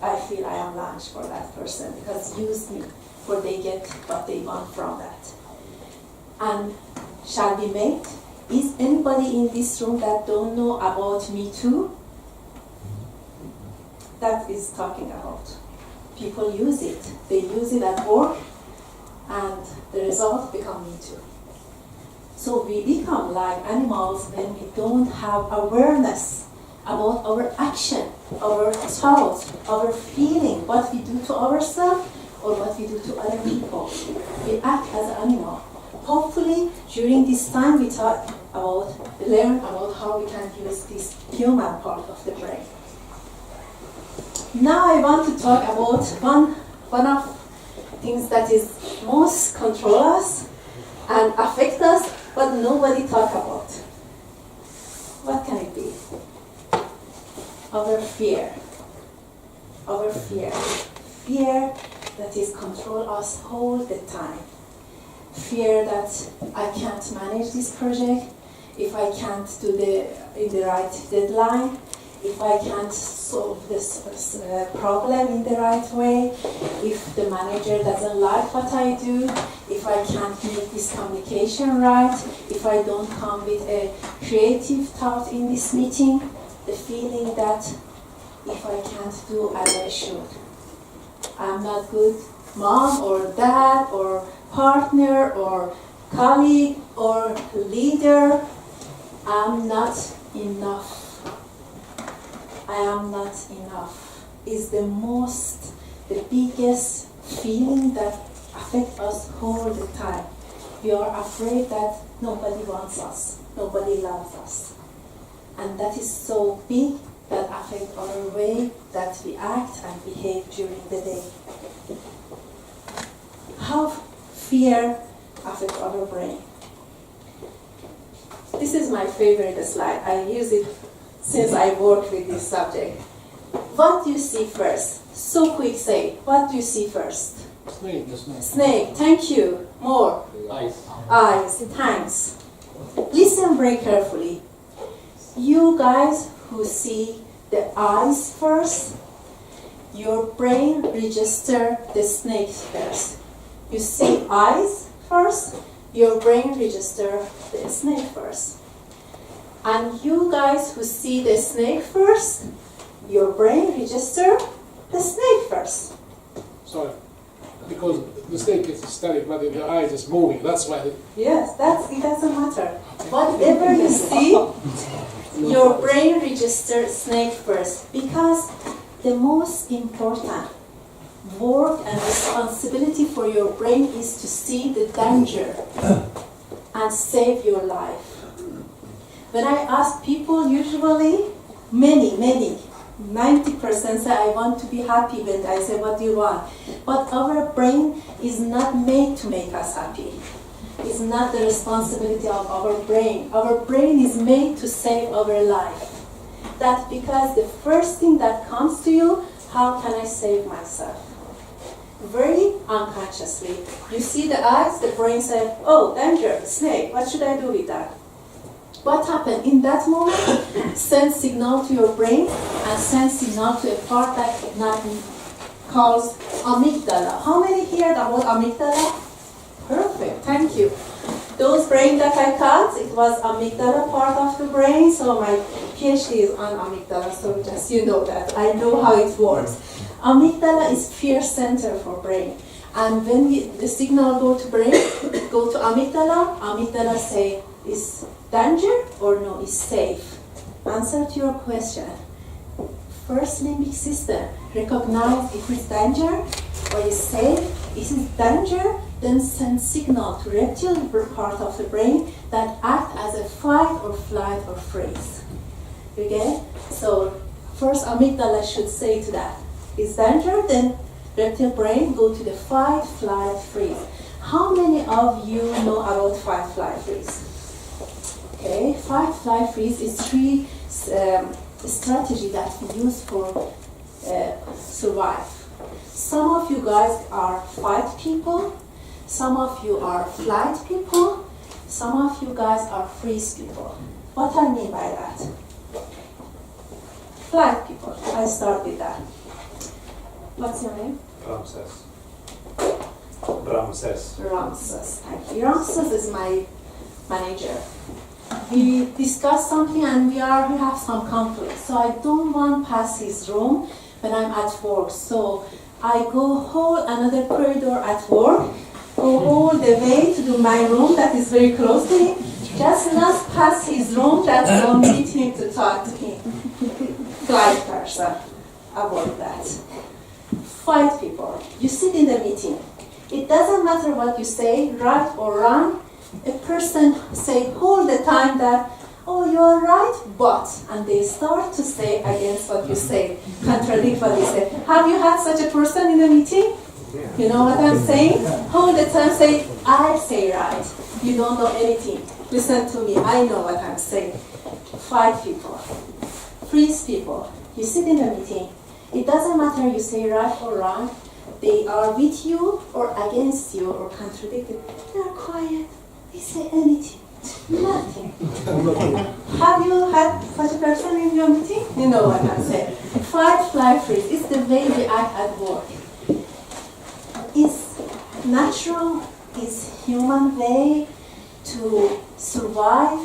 I feel I am lunch for that person because use me, or they get what they want from that. And shall we mate? Is anybody in this room that don't know about Me Too? That is talking about. People use it. They use it at work, and the result become Me Too. So we become like animals when we don't have awareness about our action, our thought, our feeling, what we do to ourselves or what we do to other people. We act as an animal. Hopefully, during this time we learn about how we can use this human part of the brain. Now I want to talk about one of things that is most control us and affect us, but nobody talk about. What can it be? Our fear. Our fear. Fear that is control us all the time. Fear that I can't manage this project, if I can't do in the right deadline, if I can't solve this problem in the right way, if the manager doesn't like what I do, if I can't make this communication right, if I don't come with a creative thought in this meeting, the feeling that if I can't do as I should, I'm not good mom or dad or partner or colleague or leader, I'm not enough. I am not enough is the biggest feeling that affects us all the time. We are afraid that nobody wants us, nobody loves us. And that is so big that affects our way that we act and behave during the day. How fear affects our brain. This is my favorite slide. I use it since I work with this subject. What do you see first? So quick, say. What do you see first? Snake. Snake. Thank you. More. Eyes. Eyes. Thanks. Listen very carefully. You guys who see the eyes first, your brain register the snake first. You see eyes first, your brain register the snake first. And you guys who see the snake first, your brain register the snake first. Sorry. Because the snake is static, but the eye is moving. That's why. Yes, it doesn't matter. Whatever you see, your brain registers snake first. Because the most important work and responsibility for your brain is to see the danger and save your life. When I ask people, usually, many, 90% say, I want to be happy. When I say, what do you want? But our brain is not made to make us happy. It's not the responsibility of our brain. Our brain is made to save our life. That's because the first thing that comes to you, how can I save myself? Very unconsciously. You see the eyes, the brain says, oh, danger, snake, what should I do with that? What happened in that moment? Send signal to your brain and send signal to a part that calls amygdala. How many here about amygdala? Perfect, thank you. Those brain that I cut, it was amygdala part of the brain, so my PhD is on amygdala, so just you know that. I know how it works. Amygdala is fear center for brain. And when the signal go to brain, go to amygdala say, is danger or no, is safe? Answer to your question. First limbic system recognize if it's danger or is safe. If it's danger, then send signal to reptile part of the brain that act as a fight or flight or freeze. You get? So first amygdala should say to that, is danger, then reptile brain go to the fight, flight, freeze. How many of you know about fight, flight, freeze? Okay, fight, flight, freeze is three strategy that we use for survive. Some of you guys are fight people, some of you are flight people, some of you guys are freeze people. What I mean by that? Flight people, I start with that. What's your name? Ramses. Ramses, thank you. Ramses is my manager. We discuss something and we have some conflict. So I don't want to pass his room when I'm at work. So I go whole another corridor at work, go all the way to my room that is very close to him, just not pass his room, that don't meet him to talk to him. Flight person, avoid that. Fight people. You sit in the meeting. It doesn't matter what you say, right or wrong. A person say all the time that, oh, you're right, but, and they start to say against what you say, contradict what you say. Have you had such a person in a meeting? You know what I'm saying? All the time say, I say right. You don't know anything. Listen to me, I know what I'm saying. Fight people. Freeze people. You sit in a meeting. It doesn't matter you say right or wrong. They are with you or against you or contradicted. They are quiet. They say anything. Nothing. Have you had such a person in your meeting? You know what I'm saying. Fight, flight, freeze. It's the way we act at work. It's natural, it's human way to survive,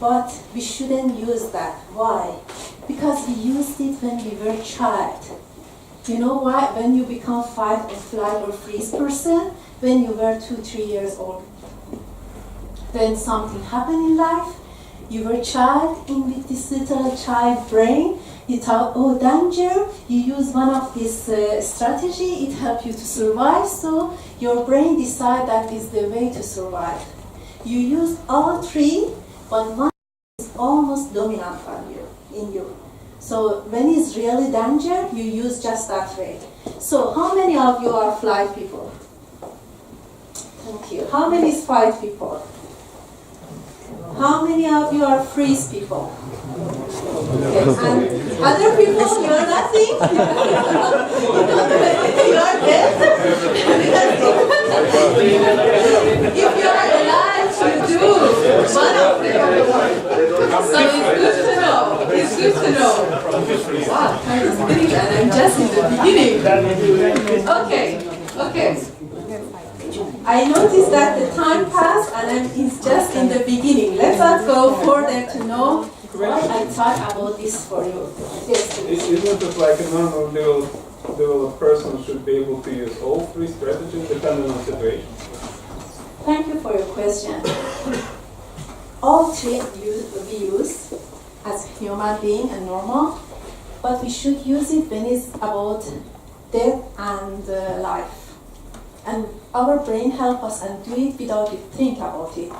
but we shouldn't use that. Why? Because we used it when we were a child. You know why? When you become fight or flight or freeze person, when you were 2-3 years old. When something happened in life, you were a child with this little child brain, you thought, oh, danger, you use one of this strategy, it helps you to survive, so your brain decide that is the way to survive. You use all three, but one is almost dominant on you, in you. So when it's really danger, you use just that way. So how many of you are flight people? Thank you. How many is fight people? How many of you are freeze people? Okay. And other people, you are nothing? You are dead? If you are alive, you do. One of them. So it's good to know. It's good to know. Wow, time is finished and I'm just in the beginning. Okay. I noticed that the time passed and it's just in the beginning. Let us go further to know what I thought about this for you. Yes, Isn't it like a normal developed person should be able to use all three strategies depending on the situation? Thank you for your question. All three we use as human being and normal, but we should use it when it's about death and life. And our brain helps us and do it without you think about it.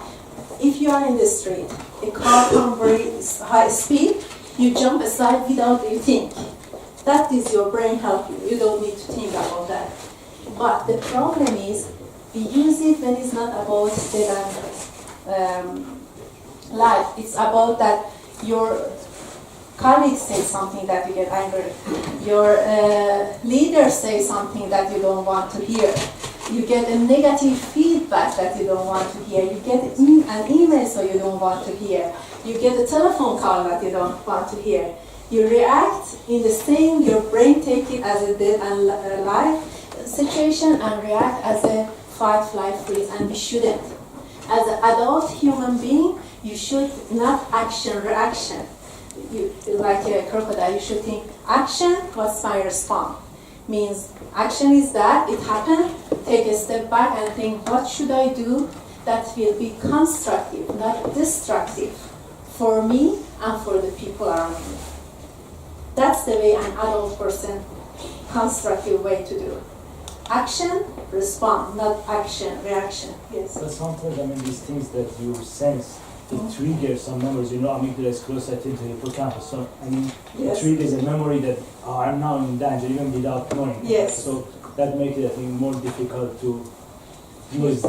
If you are in the street, a car comes very high speed, you jump aside without you think. That is your brain helping you. You don't need to think about that. But the problem is, we use it when it's not about the life. It's about that your colleague says something that you get angry. Your leader says something that you don't want to hear. You get a negative feedback that you don't want to hear. You get an email so you don't want to hear. You get a telephone call that you don't want to hear. You react in the same, your brain takes it as a dead and alive situation and react as a fight, flight, freeze, and we shouldn't. As an adult human being, you should not action, reaction. You, like a crocodile, you should think, action, what's my response? Means action is that, it happened, take a step back and think, what should I do that will be constructive, not destructive for me and for the people around me. That's the way an adult person, constructive way to do. Action, respond, not action, reaction. Yes. But sometimes, I mean, these things that you sense, it triggers some memories. You know, amygdala is closer to the hippocampus. So, I mean, Yes. it triggers a memory that, oh, I'm now in danger, even without knowing. Yes. So that makes it, I think, more difficult to use.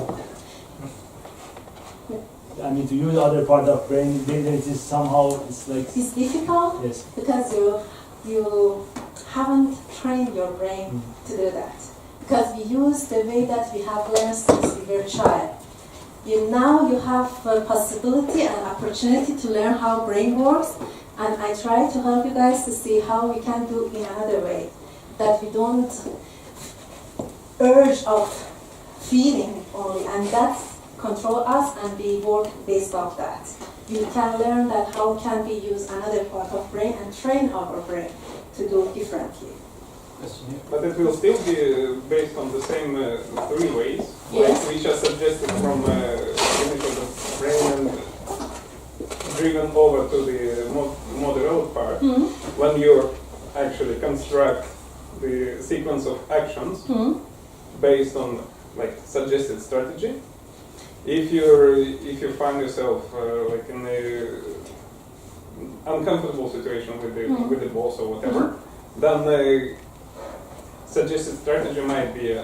I mean, to use other part of brain, then it is somehow, it's like... It's difficult Yes. because you haven't trained your brain to do that. Because we use the way that we have learned since we were a child. Now you have a possibility and opportunity to learn how brain works, and I try to help you guys to see how we can do in another way, that we don't urge of feeling only, and that control us, and we work based off that. We can learn that how can we use another part of brain and train our brain to do differently. But it will still be based on the same three ways, Yes. like we just suggested from the brain and driven over to the model part. When you actually construct the sequence of actions based on like suggested strategy, if you find yourself like in a uncomfortable situation with the boss or whatever, then suggested strategy might be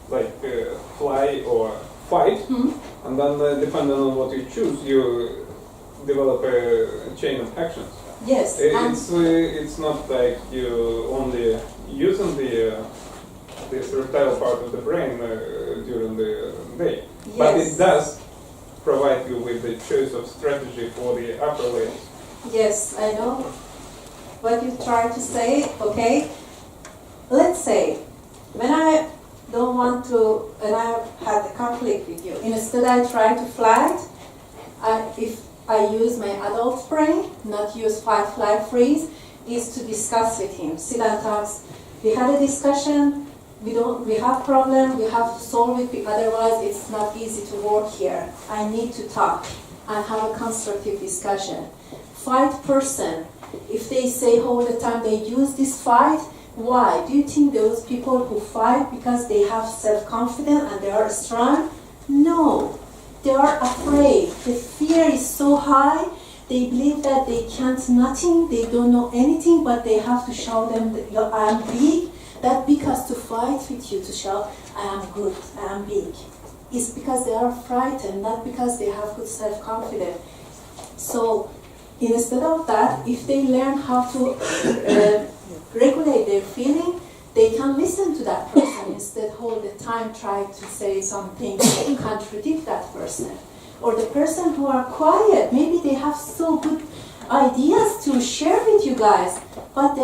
like fly or fight, and then depending on what you choose, you develop a chain of actions. Yes. It's not like you only using this reptile part of the brain during the day, but it does provide you with the choice of strategy for the upper layers. Yes, I know what you try to say. Okay, let's say when I don't want to, and I had a conflict with you, instead I try to fight. If I use my adult brain, not use fight, flight, freeze, is to discuss with him. Sit and talk. We had a discussion. We have problem. We have to solve it. Otherwise, it's not easy to work here. I need to talk and have a constructive discussion. Fight person, if they say all the time they use this fight, why? Do you think those people who fight because they have self-confidence and they are strong? No, they are afraid. The fear is so high, they believe that they can't nothing, they don't know anything, but they have to show them that I am big. That because to fight with you, to show I am good, I am big. It's because they are frightened, not because they have good self-confidence. So instead of that, if they learn how to regulate their feeling, they can listen to that person instead all the time try to say something to contradict that person. Or the person who are quiet, maybe they have so good ideas to share with you guys, but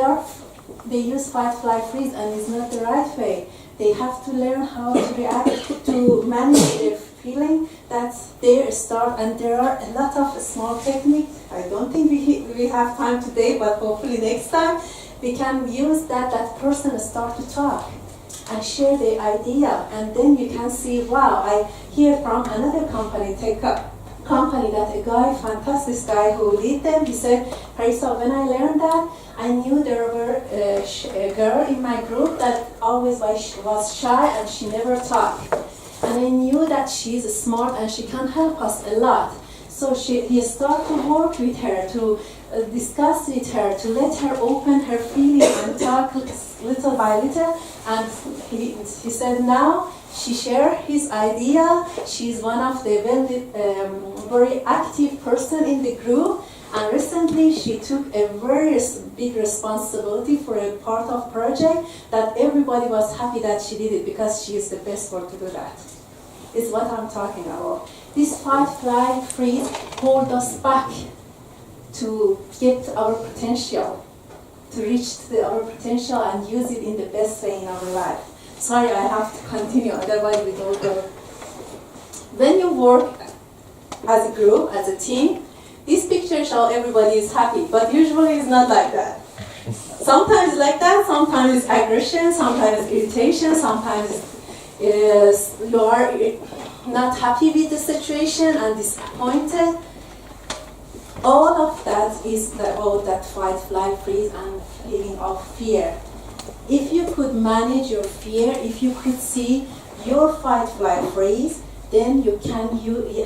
they use fight, flight, freeze, and it's not the right way. They have to learn how to react, to manage their feeling. That's their start, and there are a lot of small techniques. I don't think we have time today, but hopefully next time we can use that person start to talk and share their idea, and then you can see, wow, I hear from another company, tech company, that a guy, fantastic guy who lead them, he said, Parisa, when I learned that, I knew there were a girl in my group that always was shy and she never talked. And I knew that she's smart and she can help us a lot. So he started to work with her, to discuss with her, to let her open her feelings and talk little by little. And he said now she shared his idea. She's one of the very active person in the group. And recently she took a very big responsibility for a part of project that everybody was happy that she did it because she is the best one to do that. Is what I'm talking about. This fight-flight freeze hold us back to get our potential, to reach our potential and use it in the best way in our life. Sorry, I have to continue, otherwise we don't go. When you work as a group, as a team, this picture shows everybody is happy, but usually it's not like that. Sometimes it's like that, sometimes it's aggression, sometimes it's irritation, sometimes you are not happy with the situation and disappointed. All of that is about that fight, flight, freeze and feeling of fear. If you could manage your fear, if you could see your fight, flight, freeze, then you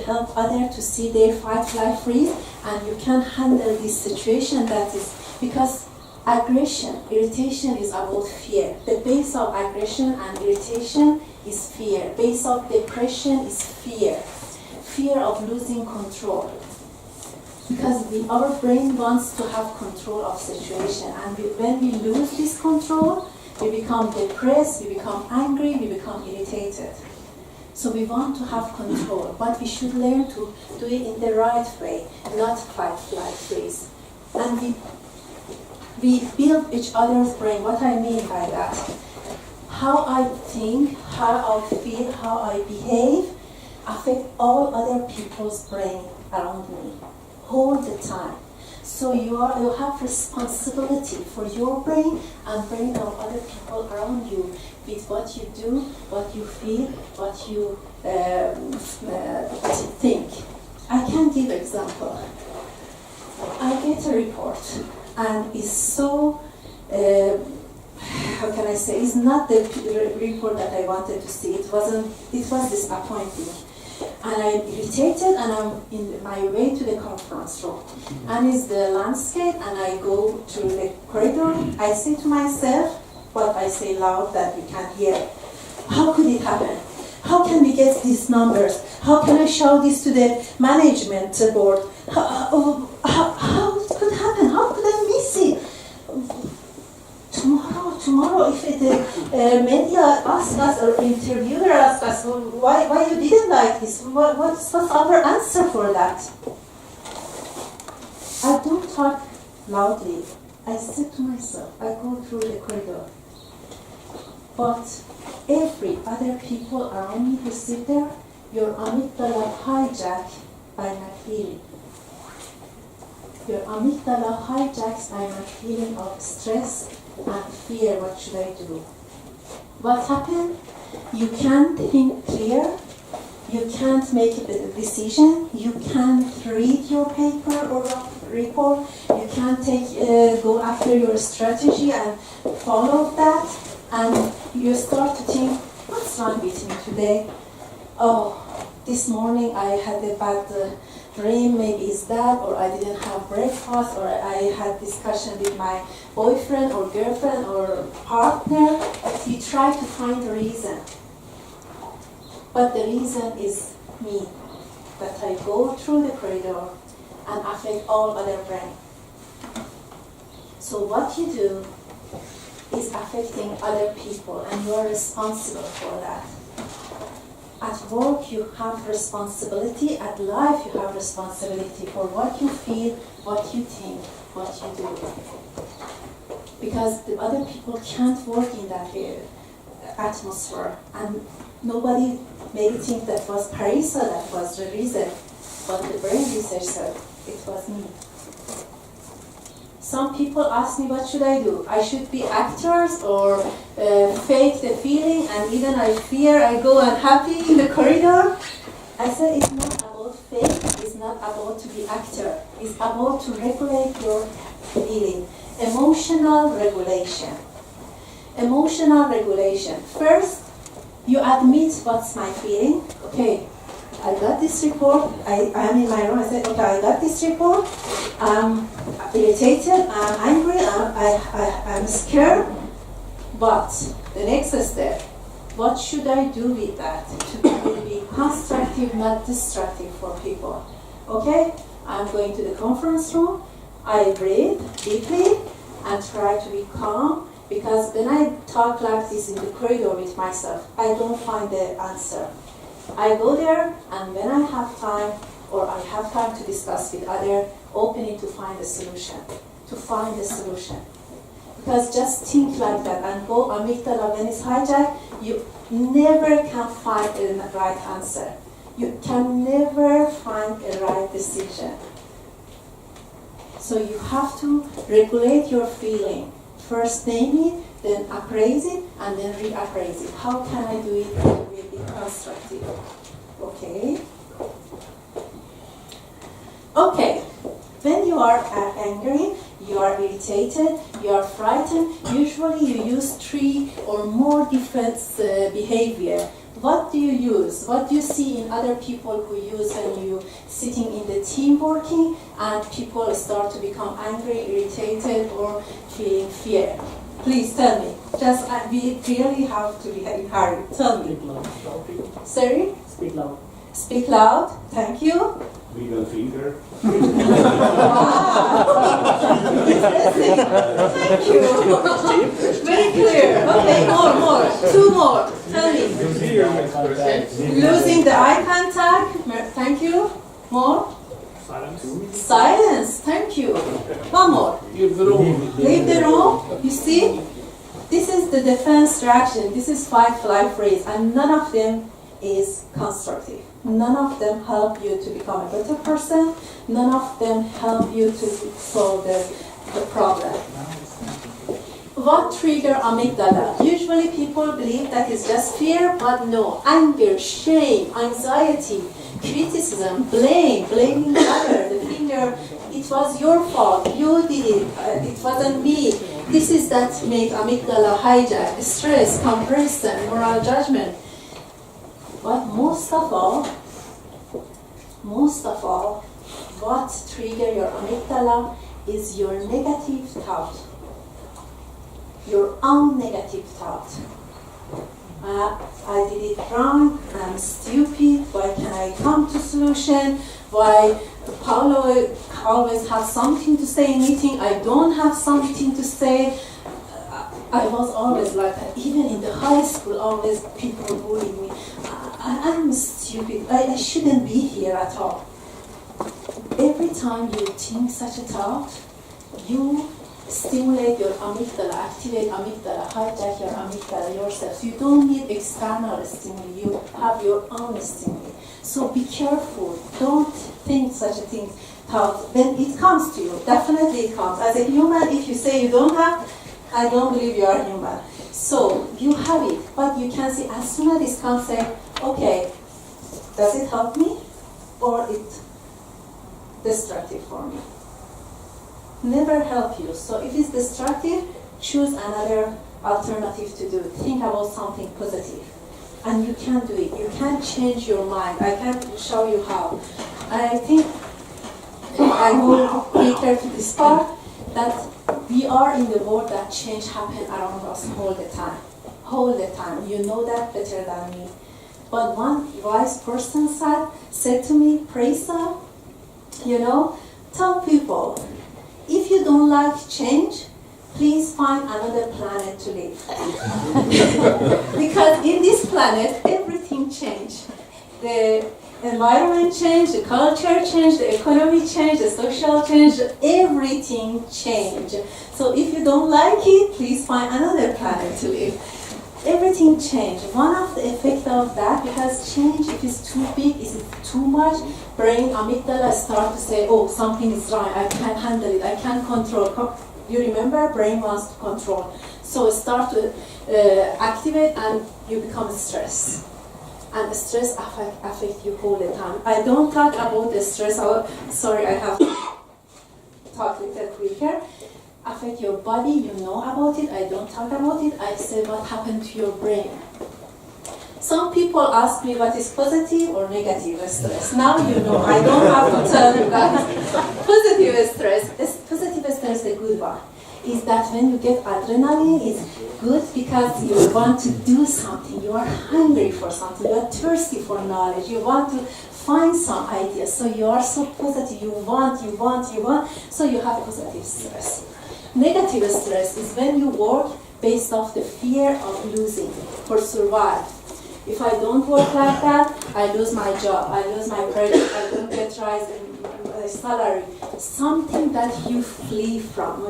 help others to see their fight, flight, freeze, and you can handle this situation. That is because aggression, irritation is about fear. The base of aggression and irritation is fear. Base of depression is fear. Fear of losing control. Because our brain wants to have control of situation, and when we lose this control, we become depressed, we become angry, we become irritated. So we want to have control, but we should learn to do it in the right way, not fight, flight, freeze. And we build each other's brain. What I mean by that? How I think, how I feel, how I behave affect all other people's brain around me all the time. So you have responsibility for your brain and brain of other people around you with what you do, what you feel, what you think. I can give example. I get a report and it's so, how can I say, it's not the report that I wanted to see. It was disappointing. And I'm irritated and I'm in my way to the conference room. And it's the landscape and I go through the corridor. I say to myself, what I say loud that you can hear. How could it happen? How can we get these numbers? How can I show this to the management board? How it could happen? How could I miss it? Tomorrow, if the media asks us or interviewer asks us, why you didn't like this? What's our answer for that? I don't talk loudly. I sit to myself. I go through the corridor. But every other people around me who sit there, your amygdala hijacked by my feeling. Your amygdala hijacks by my feeling of stress and fear. What should I do? What happened? You can't think clear. You can't make a decision. You can't read your paper or report. You can't go after your strategy and follow that. And you start to think, what's wrong with me today? Oh, this morning I had a bad dream, maybe it's that, or I didn't have breakfast, or I had discussion with my boyfriend or girlfriend or partner. You try to find a reason. But the reason is me, that I go through the corridor and affect all other brain. So what you do is affecting other people and you are responsible for that. At work you have responsibility, at life you have responsibility for what you feel, what you think, what you do. Because the other people can't work in that atmosphere, and nobody may think that was Parisa that was the reason, but the brain research said it was me. Some people ask me, what should I do? I should be actors or fake the feeling, and even I fear, I go unhappy in the corridor. I said it's not about fake, it's not about to be actor. It's about to regulate your feeling. Emotional regulation. Emotional regulation. First, you admit what's my feeling. Okay, I got this report, I'm in my room, I said, okay, I got this report, I'm irritated, I'm angry, I'm scared, but the next step, what should I do with that to be constructive, not destructive for people? Okay, I'm going to the conference room, I breathe deeply and try to be calm, because when I talk like this in the corridor with myself, I don't find the answer. I go there, and when I have time, or I have time to discuss with others, open it to find a solution. Because just think like that and go amygdala when it's hijacked, you never can find a right answer. You can never find a right decision. So you have to regulate your feeling. First name it, then appraise it, and then reappraise it. How can I do it to be constructive? Okay. Okay. When you are angry, you are irritated, you are frightened, usually you use 3 or more defense behavior. What do you use? What do you see in other people who use when you sitting in the team working and people start to become angry, irritated, or feeling fear? Please tell me. Just we really have to be in hurry. Tell me. Sorry? Speak loud. Speak loud. Thank you. Middle finger. Interesting. Thank you. Very clear. Okay, more. 2 more. Tell me. Losing the eye contact. Thank you. More. Silence. Thank you. One more. Leave the room. Leave the room. You see? This is the defense reaction. This is fight, flight, freeze, and none of them is constructive. None of them help you to become a better person. None of them help you to solve the problem. What trigger amygdala? Usually people believe that it's just fear, but no. Anger, shame, anxiety, criticism, blaming other, the finger, it was your fault, you did it, it wasn't me. This is that make amygdala hijack, stress, comparison, moral judgment. But most of all, what trigger your amygdala is your negative thought. Your own negative thought. I did it wrong, I'm stupid, why can I come to solution? Why Paulo always have something to say in meeting, I don't have something to say. I was always like that. Even in the high school, always people bullying me. I'm stupid, I shouldn't be here at all. Every time you think such a thought, you stimulate your amygdala, activate amygdala, hijack your amygdala yourself. You don't need external stimuli, you have your own stimuli. So be careful, don't think such a thing, thought. When it comes to you, definitely it comes. As a human, if you say you don't have, I don't believe you are human. So you have it, but you can see as soon as it comes, say, okay, does it help me or it's destructive for me? Never help you. So if it's destructive, choose another alternative to do. Think about something positive. And you can do it. You can change your mind. I can show you how. I think I will refer to this part that we are in the world that change happen around us all the time. All the time. You know that better than me. But one wise person said to me, Presa, tell people, if you don't like change, please find another planet to live. Because in this planet, everything changes. The environment change, the culture change, the economy change, the social change, everything change. So if you don't like it, please find another planet to live. Everything change. One of the effects of that, because change, if it's too big, if it's too much, brain, amygdala start to say, oh, something is wrong, I can't handle it, I can't control. You remember, brain wants to control. So it start to activate and you become stressed. And stress affect you all the time. I don't talk about the stress, sorry, I have to talk a little quicker. Affect your body, you know about it, I don't talk about it, I say what happened to your brain. Some people ask me what is positive or negative stress. Now you know, I don't have to tell you guys. Positive stress, positive stress, the good one, is that when you get adrenaline, it's good because you want to do something, you are hungry for something, you are thirsty for knowledge, you want to find some ideas, so you are so positive, you want, so you have positive stress. Negative stress is when you work based off the fear of losing for survival. If I don't work like that, I lose my job, I lose my project, I don't get rise in salary. Something that you flee from,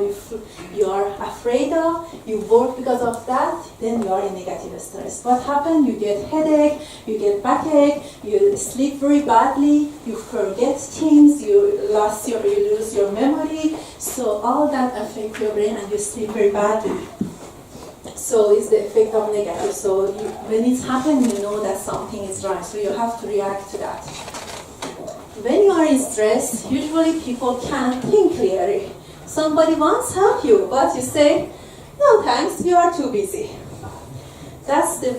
you are afraid of, you work because of that, then you are in negative stress. What happens? You get headache, you get backache, you sleep very badly, you forget things, you lose your memory. So all that affects your brain and you sleep very badly. So it's the effect of negative. So when it's happening, you know that something is wrong. So you have to react to that. When you are in stress, usually people can't think clearly. Somebody wants to help you, but you say, no thanks, you are too busy. That's the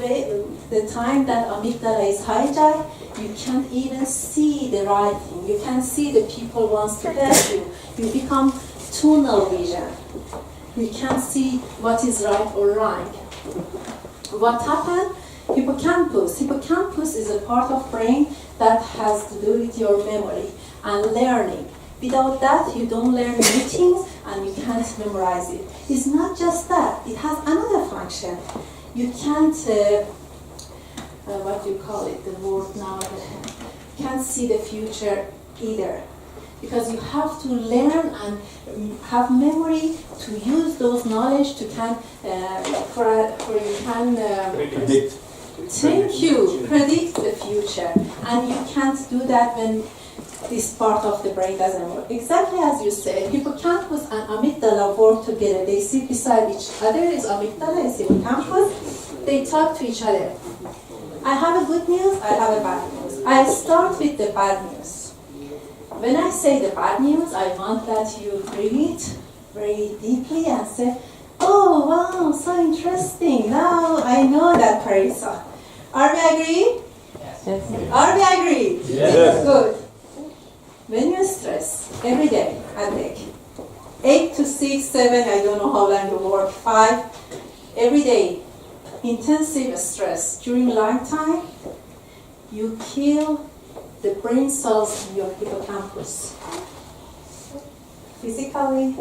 time that amygdala is hijacked. You can't even see the right thing. You can't see the people wants to help you. You become tunnel vision. You can't see what is right or wrong. What happened? Hippocampus. Hippocampus is a part of brain that has to do with your memory and learning. Without that, you don't learn new things and you can't memorize it. It's not just that. It has another function. You can't, what do you call it, the word now, you can't see the future either. Because you have to learn and have memory to use those knowledge to Predict. Thank you. Predict the future. And you can't do that when this part of the brain doesn't work. Exactly as you said, hippocampus and amygdala work together. They sit beside each other. Is amygdala, is hippocampus. They talk to each other. I have a good news, I have a bad news. I start with the bad news. When I say the bad news, I want that you breathe very deeply and say, oh wow, so interesting. Now I know that, Parisa. Are we agree? Yes. Are we agree? Yes. Good. When you're stressed, every day at DEK, 8 to 6, 7, I don't know how long you work, 5, every day, intensive stress during lifetime, you kill the brain cells in your hippocampus. Physically,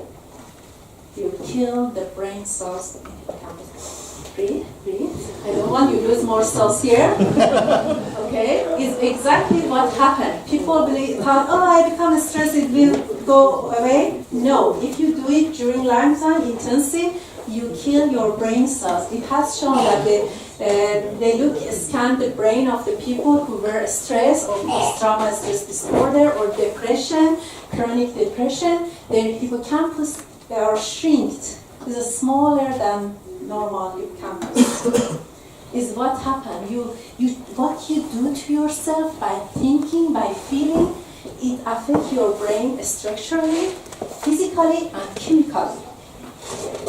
you kill the brain cells in the hippocampus. Breathe, breathe. I don't want you to lose more cells here. Okay? It's exactly what happened. People thought, oh, I become stressed, it will go away. No, if you do it during lifetime intensive, you kill your brain cells. It has shown that they scan the brain of the people who were stressed or post-traumatic stress disorder or depression, chronic depression. Their hippocampus, they are shrinked. It's smaller than normal hippocampus. Is what happened. What you do to yourself by thinking, by feeling, it affects your brain structurally, physically, and chemically.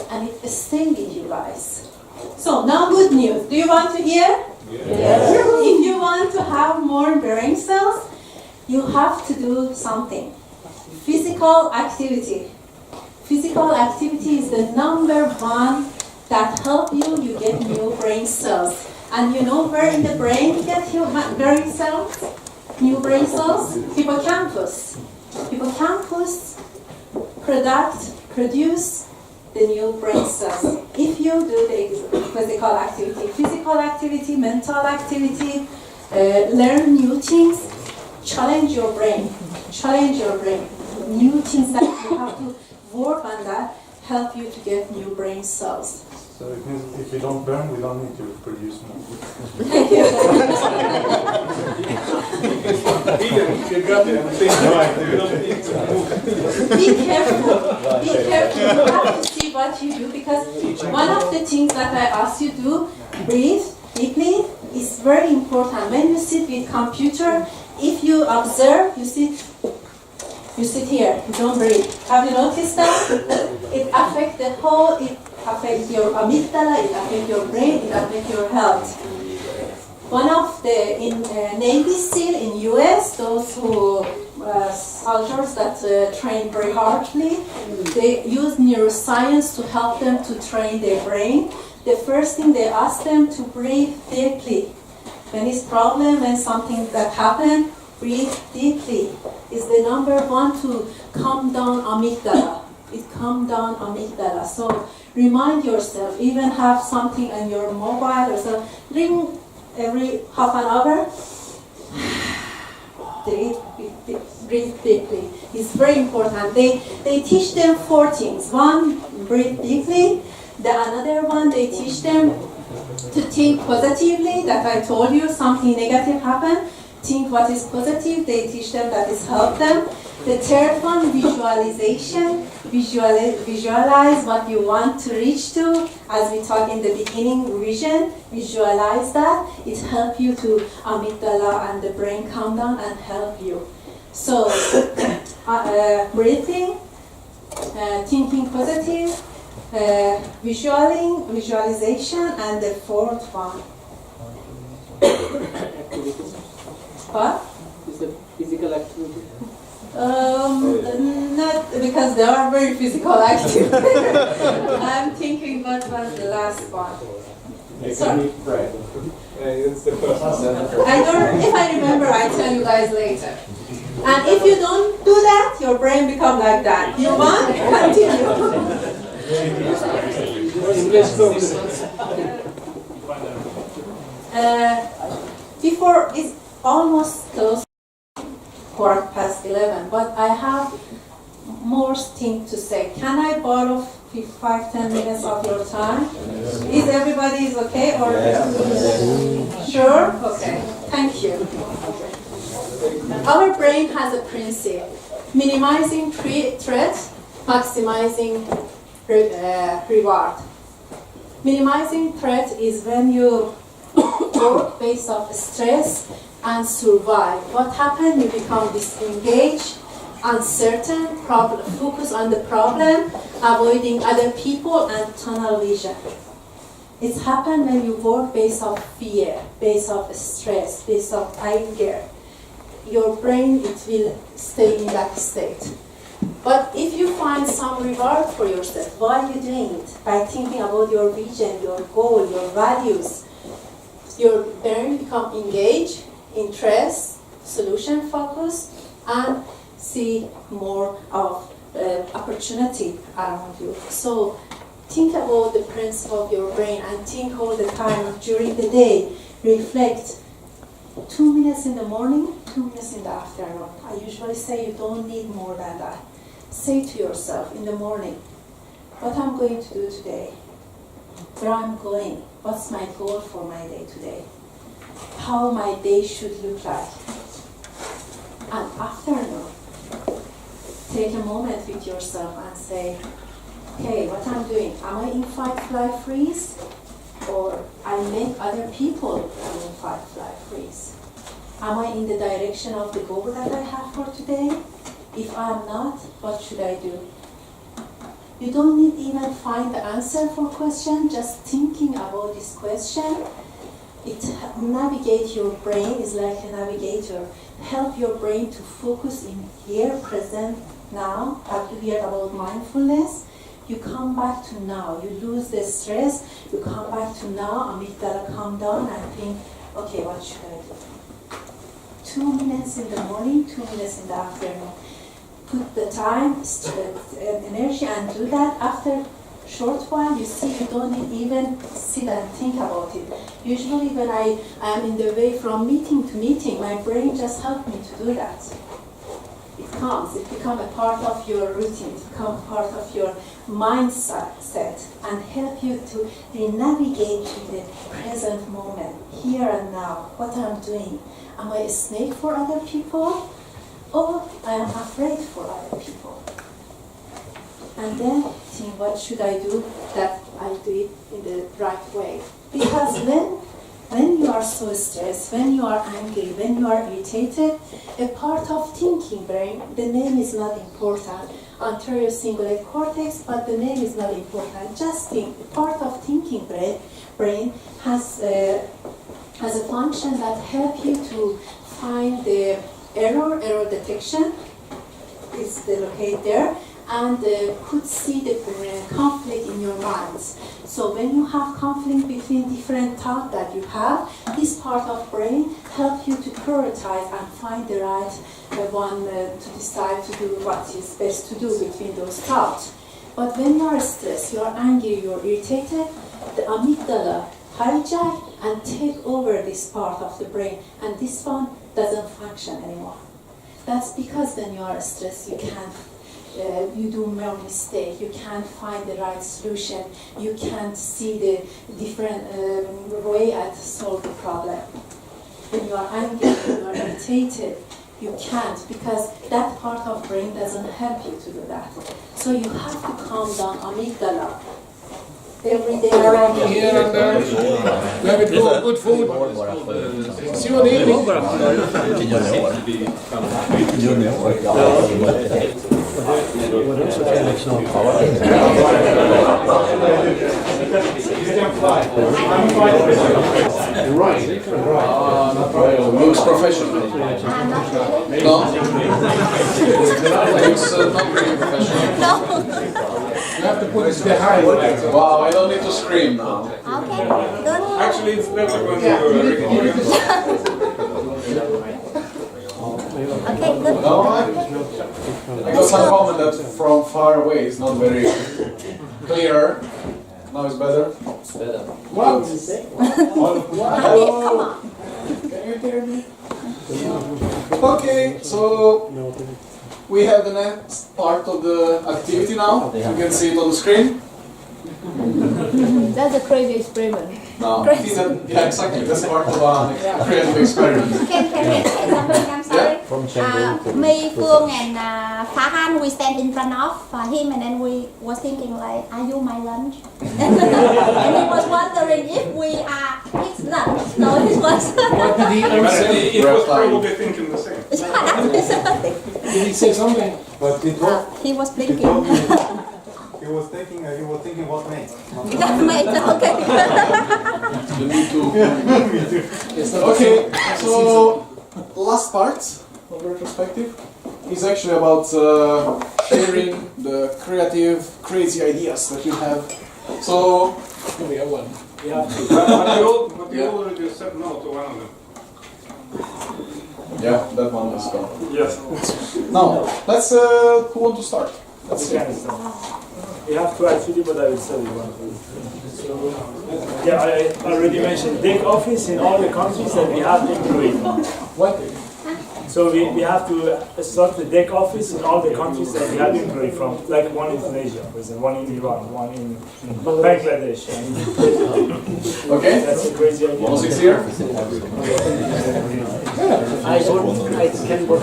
And it stays with you guys. So now good news. Do you want to hear? Yes. If you want to have more brain cells, you have to do something. Physical activity. Physical activity is the number one that help you get new brain cells. And you know where in the brain you get your brain cells? New brain cells? Hippocampus. Hippocampus produce the new brain cells. If you do the physical activity, mental activity, learn new things, challenge your brain. New things that you have to work on that help you to get new brain cells. So it means if we don't burn, we don't need to produce more. Thank you. Be careful. Be careful. You have to see what you do, because one of the things that I ask you to do, breathe deeply, is very important. When you sit with computer, if you observe, you sit here, you don't breathe. Have you noticed that? It affects the whole, it affects your amygdala, it affects your brain, it affects your health. One of the Navy SEAL in US, those who soldiers that train very hardly, they use neuroscience to help them to train their brain. The first thing they ask them to breathe deeply. When it's problem, when something that happened, breathe deeply. Is the number one to calm down amygdala. It calm down amygdala. So remind yourself, even have something on your mobile or so, ring every half an hour. Breathe deeply. It's very important. They teach them 4 things. One, breathe deeply. The another one, they teach them to think positively, that I told you something negative happened. Think what is positive. They teach them that is help them. The third one, visualization. Visualize what you want to reach to. As we talked in the beginning, vision. Visualize that. It helps you to amygdala and the brain calm down and help you. So, breathing, thinking positive, visualization, and the fourth one. What? Is it physical activity? Not because they are very physical active. I'm thinking what was the last one. Sorry. It's the first one. If I remember, I tell you guys later. And if you don't do that, your brain become like that. You want? Continue. Before it's almost close. 11, but I have more things to say. Can I borrow 5-10 minutes of your time? Is everybody is okay or sure? Okay, thank you. Our brain has a principle: minimizing threat, maximizing reward. Minimizing threat is when you work based on stress and survive. What happened? You become disengaged, uncertain, focus on the problem, avoiding other people, and tunnel vision. It's happened when you work based on fear, based on stress, based on anger. Your brain, it will stay in that state. But if you find some reward for yourself, why are you doing it? By thinking about your vision, your goal, your values, your brain become engaged, interest, solution focus, and see more of opportunity around you. So think about the principle of your brain and think all the time during the day. Reflect 2 minutes in the morning, 2 minutes in the afternoon. I usually say you don't need more than that. Say to yourself in the morning, what I'm going to do today, where I'm going, what's my goal for my day today, how my day should look like. And afternoon, take a moment with yourself and say, okay, what I'm doing, am I in fight, flight, freeze? Or I make other people in fight, flight, freeze? Am I in the direction of the goal that I have for today? If I'm not, what should I do? You don't need even find the answer for question, just thinking about this question. It navigates your brain, is like a navigator. Help your brain to focus in here, present, now. Have you heard about mindfulness? You come back to now. You lose the stress. You come back to now. Amygdala calm down and think, okay, what should I do? 2 minutes in the morning, 2 minutes in the afternoon. Put the time, energy, and do that. After short while, you see you don't even sit and think about it. Usually when I am in the way from meeting to meeting, my brain just helps me to do that. It comes, it becomes a part of your routine, it becomes part of your mindset and help you to navigate to the present moment, here and now, what I'm doing. Am I a snake for other people? Or I am afraid for other people? And then think, what should I do that I do it in the right way? Because when you are so stressed, when you are angry, when you are irritated, a part of thinking brain, the name is not important, anterior cingulate cortex, but the name is not important. Just think, part of thinking brain has has a function that help you to find the error detection. It's located there, and could see the conflict in your minds. So when you have conflict between different thoughts that you have, this part of brain help you to prioritize and find the right one to decide to do what is best to do between those thoughts. But when you are stressed, you are angry, you are irritated, the amygdala hijack and take over this part of the brain, and this one doesn't function anymore. That's because when you are stressed, you can't, you do more mistake, you can't find the right solution, you can't see the different way to solve the problem. When you are angry, when you are irritated, you can't, because that part of brain doesn't help you to do that. So you have to calm down amygdala every day. Around here and there. We have good food. See you on the evening. Looks professional. No? Looks not really professional. No. You have to put this behind. Wow, I don't need to scream now. Okay, good. Actually, it's better when you Okay, good. No, I got some comment that from far away is not very clear. Now it's better. It's better. What? Come on. Can you hear me? Okay, so we have the next part of the activity now. You can see it on the screen. That's a crazy experiment. No, I think that, yeah, exactly. That's part of a creative experiment. Can we say something? I'm sorry. Me, Phương, and Farhan, we stand in front of him, and then we was thinking like, "Are you my lunch?" And he was wondering if we are his lunch. No, it was. What did he answer? It was probably thinking the same. Did he say something? But it was, He was blinking. he was thinking what mate. Mate, okay. You need to. Okay, so last part of the retrospective is actually about sharing the creative, crazy ideas that you have. So We have one. Yeah. But you already said no to one of them. yeah, that one is gone. Yes. Now let's. Who want to start? Let's see. You have to actually, but I will tell you one. Yeah, I already mentioned DEK office in all the countries that we have employed. What? So we have to start the DEK office in all the countries that we have employed from, like one in Tunisia, for example, one in Iran, one in Bangladesh. Okay. That's a crazy idea. 106 here.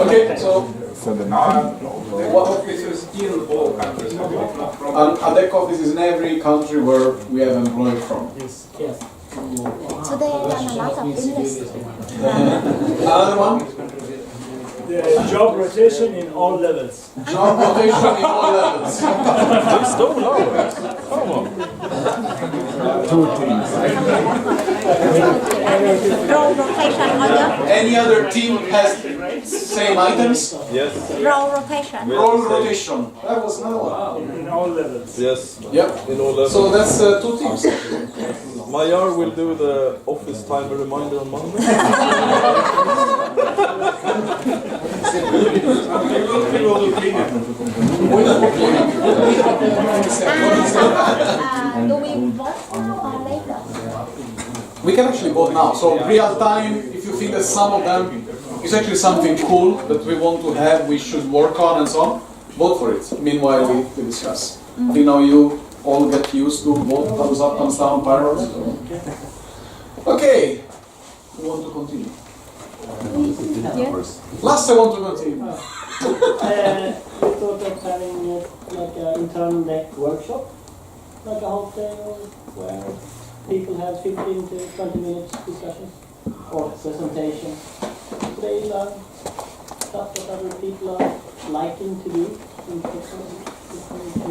Okay, so. What offices in all countries have you not from? A DEK office is in every country where we have employees from. Yes. So they learn a lot of English. Another one? The job rotation in all levels. Job rotation in all levels. They stole ours. Come on. Two teams. Role rotation on your Any other team has same items? Yes. role rotation. Role rotation. That was another one. In all levels. Yes. Yep. In all levels. So that's 2 teams. Mayar will do the office timer reminder on Monday. Do we vote now or later? We can actually vote now. So real time, if you think that some of them is actually something cool that we want to have, we should work on and so on, vote for it. Meanwhile, we discuss. You know, you all get used to vote, thumbs up, thumbs down, pyros. Okay, we want to continue. Last I want to continue. We thought of having like an internal DEK workshop, like a half day where people have 15 to 20 minutes discussions or presentations. So they learn stuff that other people are liking to do. And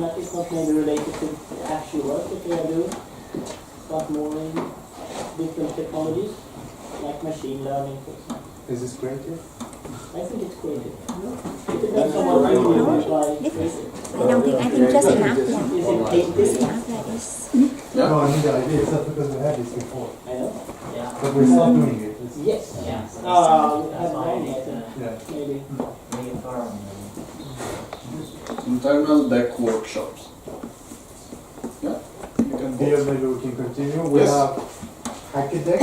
that is not maybe related to the actual work that they are doing, but more in different technologies. like machine learning, for example. Is this creative? I think it's creative. It depends on what you want to try. I think just enough. Is it painting? No, I mean the idea is not because we had this before. I know. Yeah. But we're still doing it. Yes. Yeah. Have learning, I think. Yeah. Maybe. Internal deck workshops. Yeah. You can Here maybe we can continue. We Yes. have Hackadeck.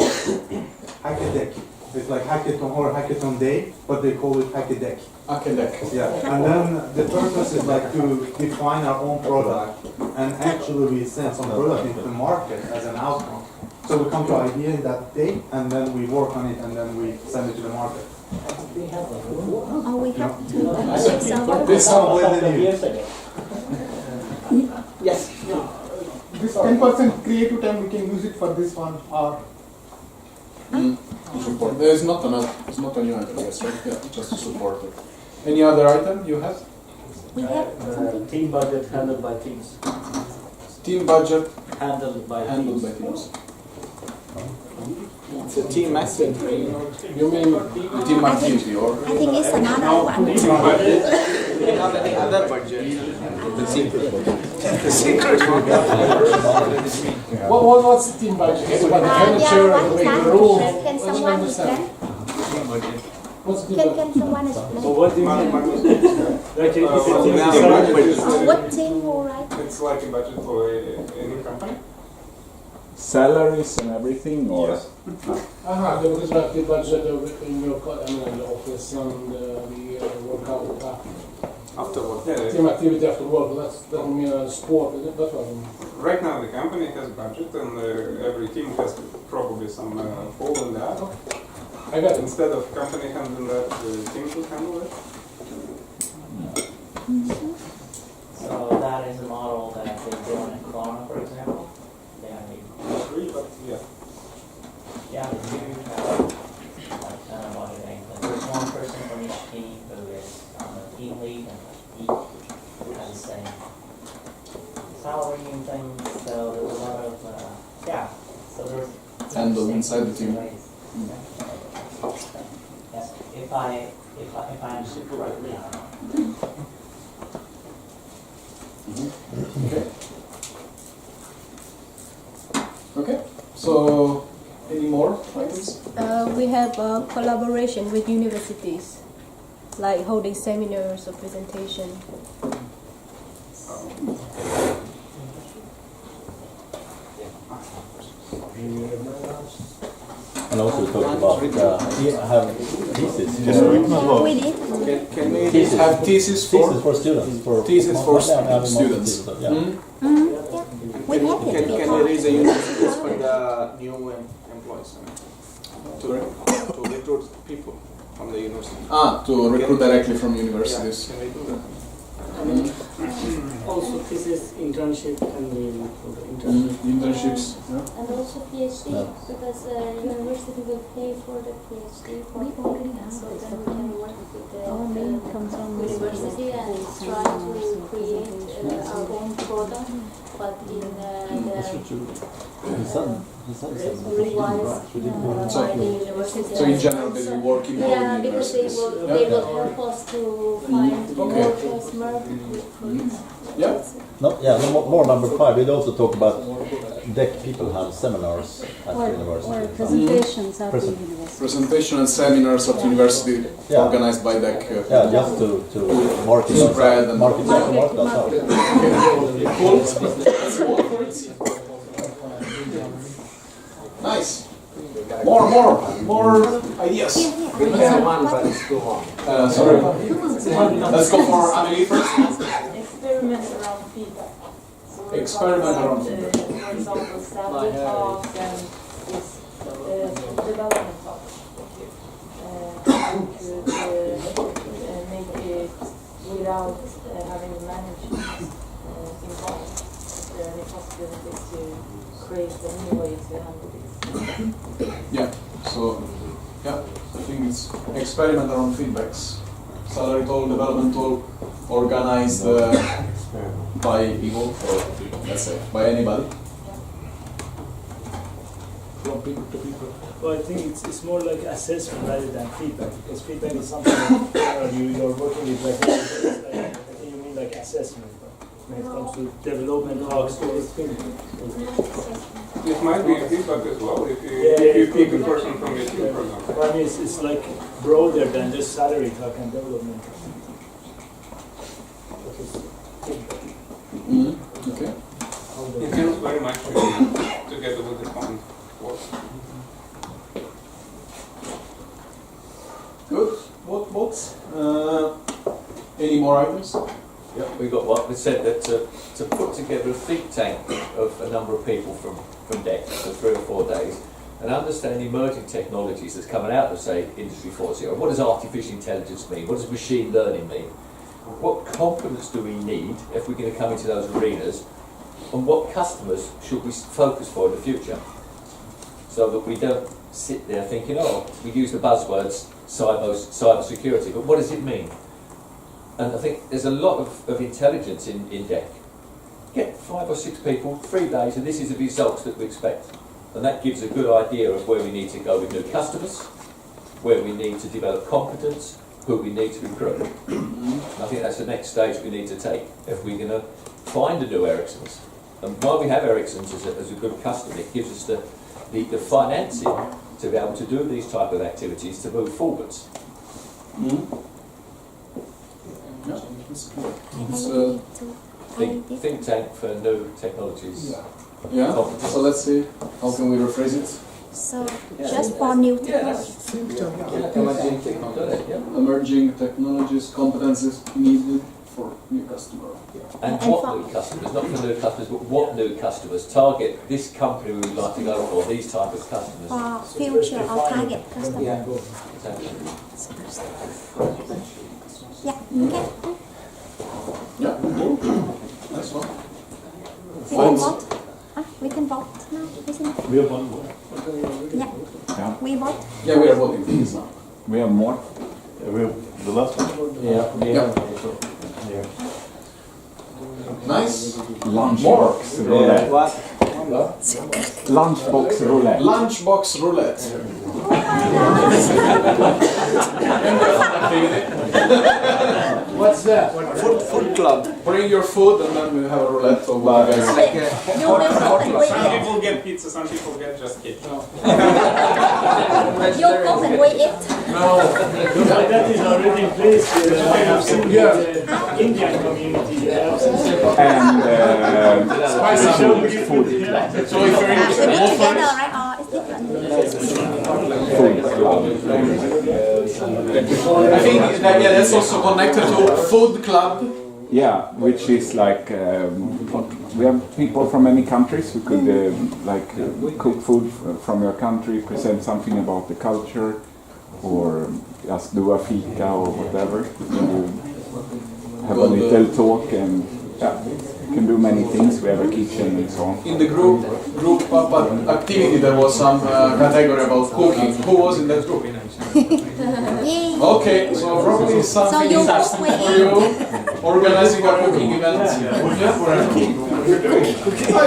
Hackadeck. It's like hackathon or hackathon day, but they call it Hackadeck. Hackadeck. Yeah. And then the purpose is like to define our own product, and actually we send some product into the market as an outcome. So we come to idea in that day, and then we work on it, and then we send it to the market. Oh, we have to. This sounds like the new. Yes. This 10% creative time, we can use it for this one or. Support. There is not it's not a new item, yes, right? Yeah, just to support it. Any other item you have? We have Team budget handled by teams. Team budget Handled by teams. It's a team activity. You mean team activity or? I think it's another one. Team budget. Do you have any other budget? The secret budget. The secret budget. What's the team budget? Everybody furniture, the room. Can someone explain? What's the team budget? Can someone explain? So what do you mean? Like What team will write? It's like a budget for any company. Salaries and everything, or? Yes. There is like the budget in your office and the workout. After what? Team activity after work, that doesn't mean a sport, is it? That's what I mean. Right now the company has budget and every team has probably some fall in that. I got it. Instead of company handling that, the team will handle it. So that is a model that they do in Klarna, for example. They have Free, but yeah. yeah, they do have budgeting. There's one person from each team who is the team lead, and each has the same salary and things. So there's a lot of So there's Handled inside the team. Yes, if I understood correctly. Okay. Okay. So, any more items? We have collaboration with universities, like holding seminars or presentation. And also we talked about have thesis. We did. Can we Thesis. Have thesis for students. thesis for students. Yeah. We had it Can before. we raise the universities for the new employees? To recruit people from the university. To recruit directly from universities. Can we do that? Also, this is internship and the internship. Internships. Yeah. And also PhD, Yeah. because university will pay for the PhD for free, so then we can work with the university and try to create our own product, but in requires by the university. So in general, they will work in all Yeah, because they universities. will help us to find more customers. Yeah. No, more number 5. We'd also talk about DEK people have seminars at the university. Or presentations at the university. Presentation and seminars at university organized by DEK. Yeah, just to market Spread and market ourselves. Cool. Let's go for it. Nice. More ideas. We have one, but it's too long. Sorry. Let's go for Amelie first. Experiments around feedback. So Experiment around feedback. For example, sample talks and this development talks. You could make it without having the management involved. Is there any possibilities to create a new way to handle this? Yeah. So, I think it's experiment around feedbacks. Salary tool, development tool, organized by people, or let's say by anybody. from people to people. Well, I think it's more like assessment rather than feedback, because feedback is something that you're working with. Like, I think you mean like assessment. When it comes to development talks, It might be feedback as well if you pick a person from your team, for example. I mean, it's like broader than just salary talk and development. Okay. It helps very much together with the fund work. Good. What? Any more items? Yeah, we got one. We said that to put together a think tank of a number of people from DEK for 3 or 4 days and understand emerging technologies that's coming out of, say, Industry 4.0. What does artificial intelligence mean? What does machine learning mean? What confidence do we need if we're going to come into those arenas? And what customers should we focus for in the future? So that we don't sit there thinking, oh, we use the buzzwords cyber security, but what does it mean? And I think there's a lot of intelligence in DEK. Get 5 or 6 people, 3 days, and this is the results that we expect. And that gives a good idea of where we need to go with new customers, where we need to develop competence, who we need to recruit. And I think that's the next stage we need to take if we're going to find a new Ericsson's. And while we have Ericsson's as a good customer, it gives us the financing to be able to do these type of activities to move forwards. Yeah, it's a think tank for new technologies. Yeah, so let's see, how can we rephrase it? So, just for new technologies. Emerging technologies, competencies needed for new customer. And what new customers, not for new customers, but what new customers? Target this company we would like to go for, these type of customers. For future or target customer. Yeah. Yeah, okay. Yeah, cool. Nice one. We can vote. We can vote now, isn't it? We have one more. Yeah. We vote. Yeah, we are voting for this now. We have more. We have the last one. Yeah. Nice. Lunchbox roulette. Lunchbox roulette. Lunchbox roulette. What's that? Food club. Bring your food and then we have a roulette of what you guys Some people get pizza, some people get just cake. You cook and we eat. No. That is already in place. I have seen the Indian community. And spicy food. So if you're Is it together, right? Or is different? I think that, that's also connected to food club. Yeah, which is like we have people from many countries who could cook food from your country, present something about the culture, or just do a fika or whatever. You have a little talk and you can do many things. We have a kitchen and so on. In the group activity there was some category about cooking. Who was in that group? Okay, so probably something interesting for you. Organizing a cooking event.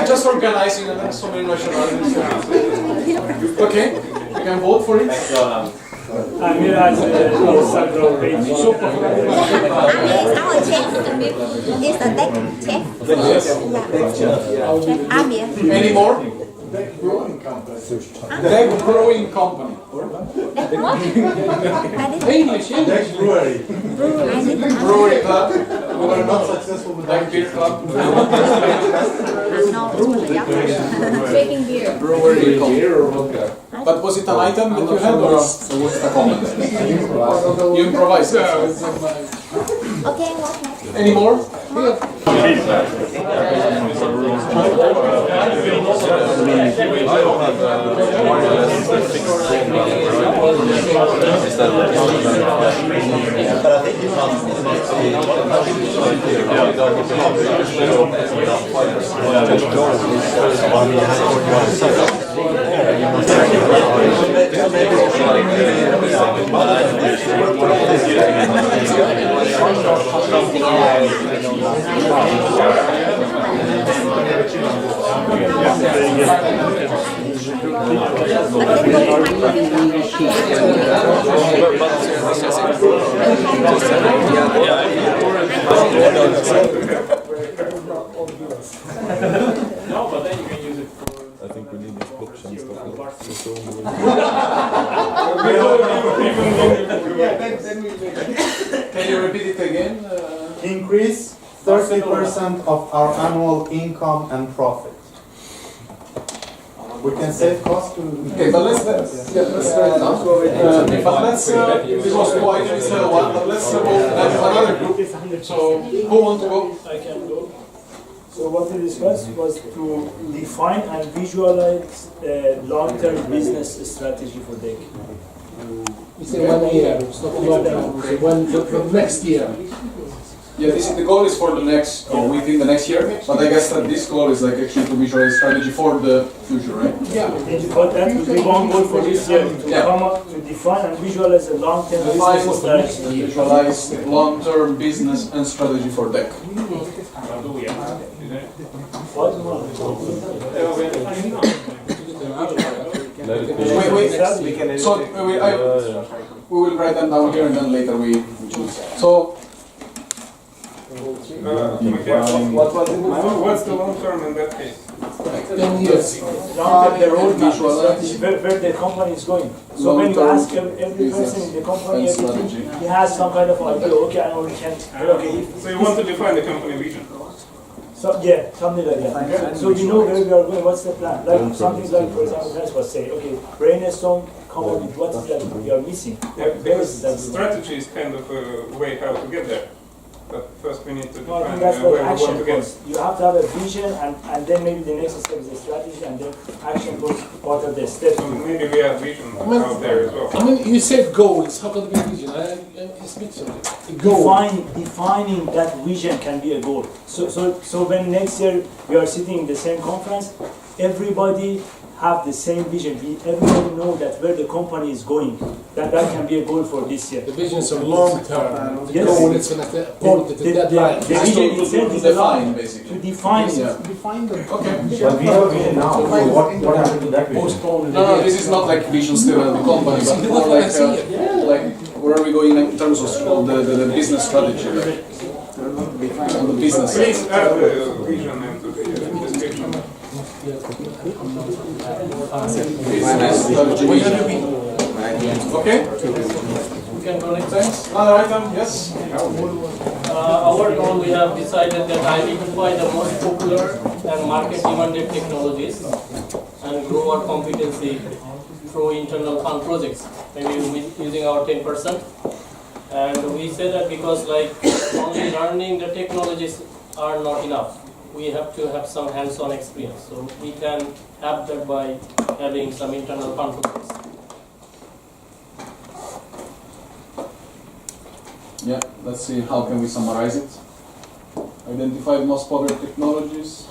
Just organizing and so many nationalities. Okay, you can vote for it. Amir has Instagram page. Our chef is the DEK chef. Chef Amir. Any more? DEK Brewing Company. DEK Brewing Company. DEK Brewery. Brewery Club. We were not successful with DEK Beer Club. Drinking beer. Brewery Club. But was it an item that you had or was it a comment? You improvised. Okay, what next? Any more? No, but then you can use it for. I think we need this box and stuff. Can you repeat it again? Increase 30% of our annual income and profit. We can save cost to. Okay, but let's write it down. But let's because why there is one, but let's go another group. So who want to go? I can go. So what we discussed was to define and visualize a long-term business strategy for DEK. We say 1 year, it's not long term, we say for next year. Yeah, the goal is for the next, or within the next year, but I guess that this goal is like actually to visualize strategy for the future, right? Yeah, but that would be one goal for this year, to come up, to define and visualize a long-term business strategy. Visualize long-term business and strategy for DEK. Wait. So we will write them down here and then later we choose. So. What's the long term in that case? 10 years. Long-term, the roadmap strategy, where the company is going. So when you ask every person in the company, he has some kind of idea. Okay, I know we can. Okay. So you want to define the company vision? So yeah, something like that. So we know where we are going. What's the plan? Like something like, for example, Hans was saying, okay, brainstorm, come up with what is that we are missing. Yeah, because strategy is kind of a way how to get there. But first we need to No, I define think that's where what we want action to get. goes. You have to have a vision, and then maybe the next step is the strategy, and then action goes part of the steps. So maybe we have vision out there as well. I mean, you said goals, how can it be vision? It's mixed. Goal. Defining that vision can be a goal. So when next year we are sitting in the same conference, everybody have the same vision. Everybody know that where the company is going. That can be a goal for this year. The vision is a long term. Yes. Goal is going to hold the deadline. The vision itself is define, basically. To define it. Define them. Okay. But we have a vision now, so what happened to that vision? Postpone. No, this is not like vision still of the company, but more like where are we going in terms of the business strategy, right? On the business side. Please add the vision into the description. Business strategy vision. Okay? We can go next. Thanks. Another item, yes? Our goal, we have decided that identify the most popular and market demanded technologies and grow our competency through internal fund projects, maybe using our 10%. And we say that because like only learning the technologies are not enough. We have to have some hands-on experience. So we can have that by having some internal fund projects. Yeah, let's see how can we summarize it. Identify the most popular technologies.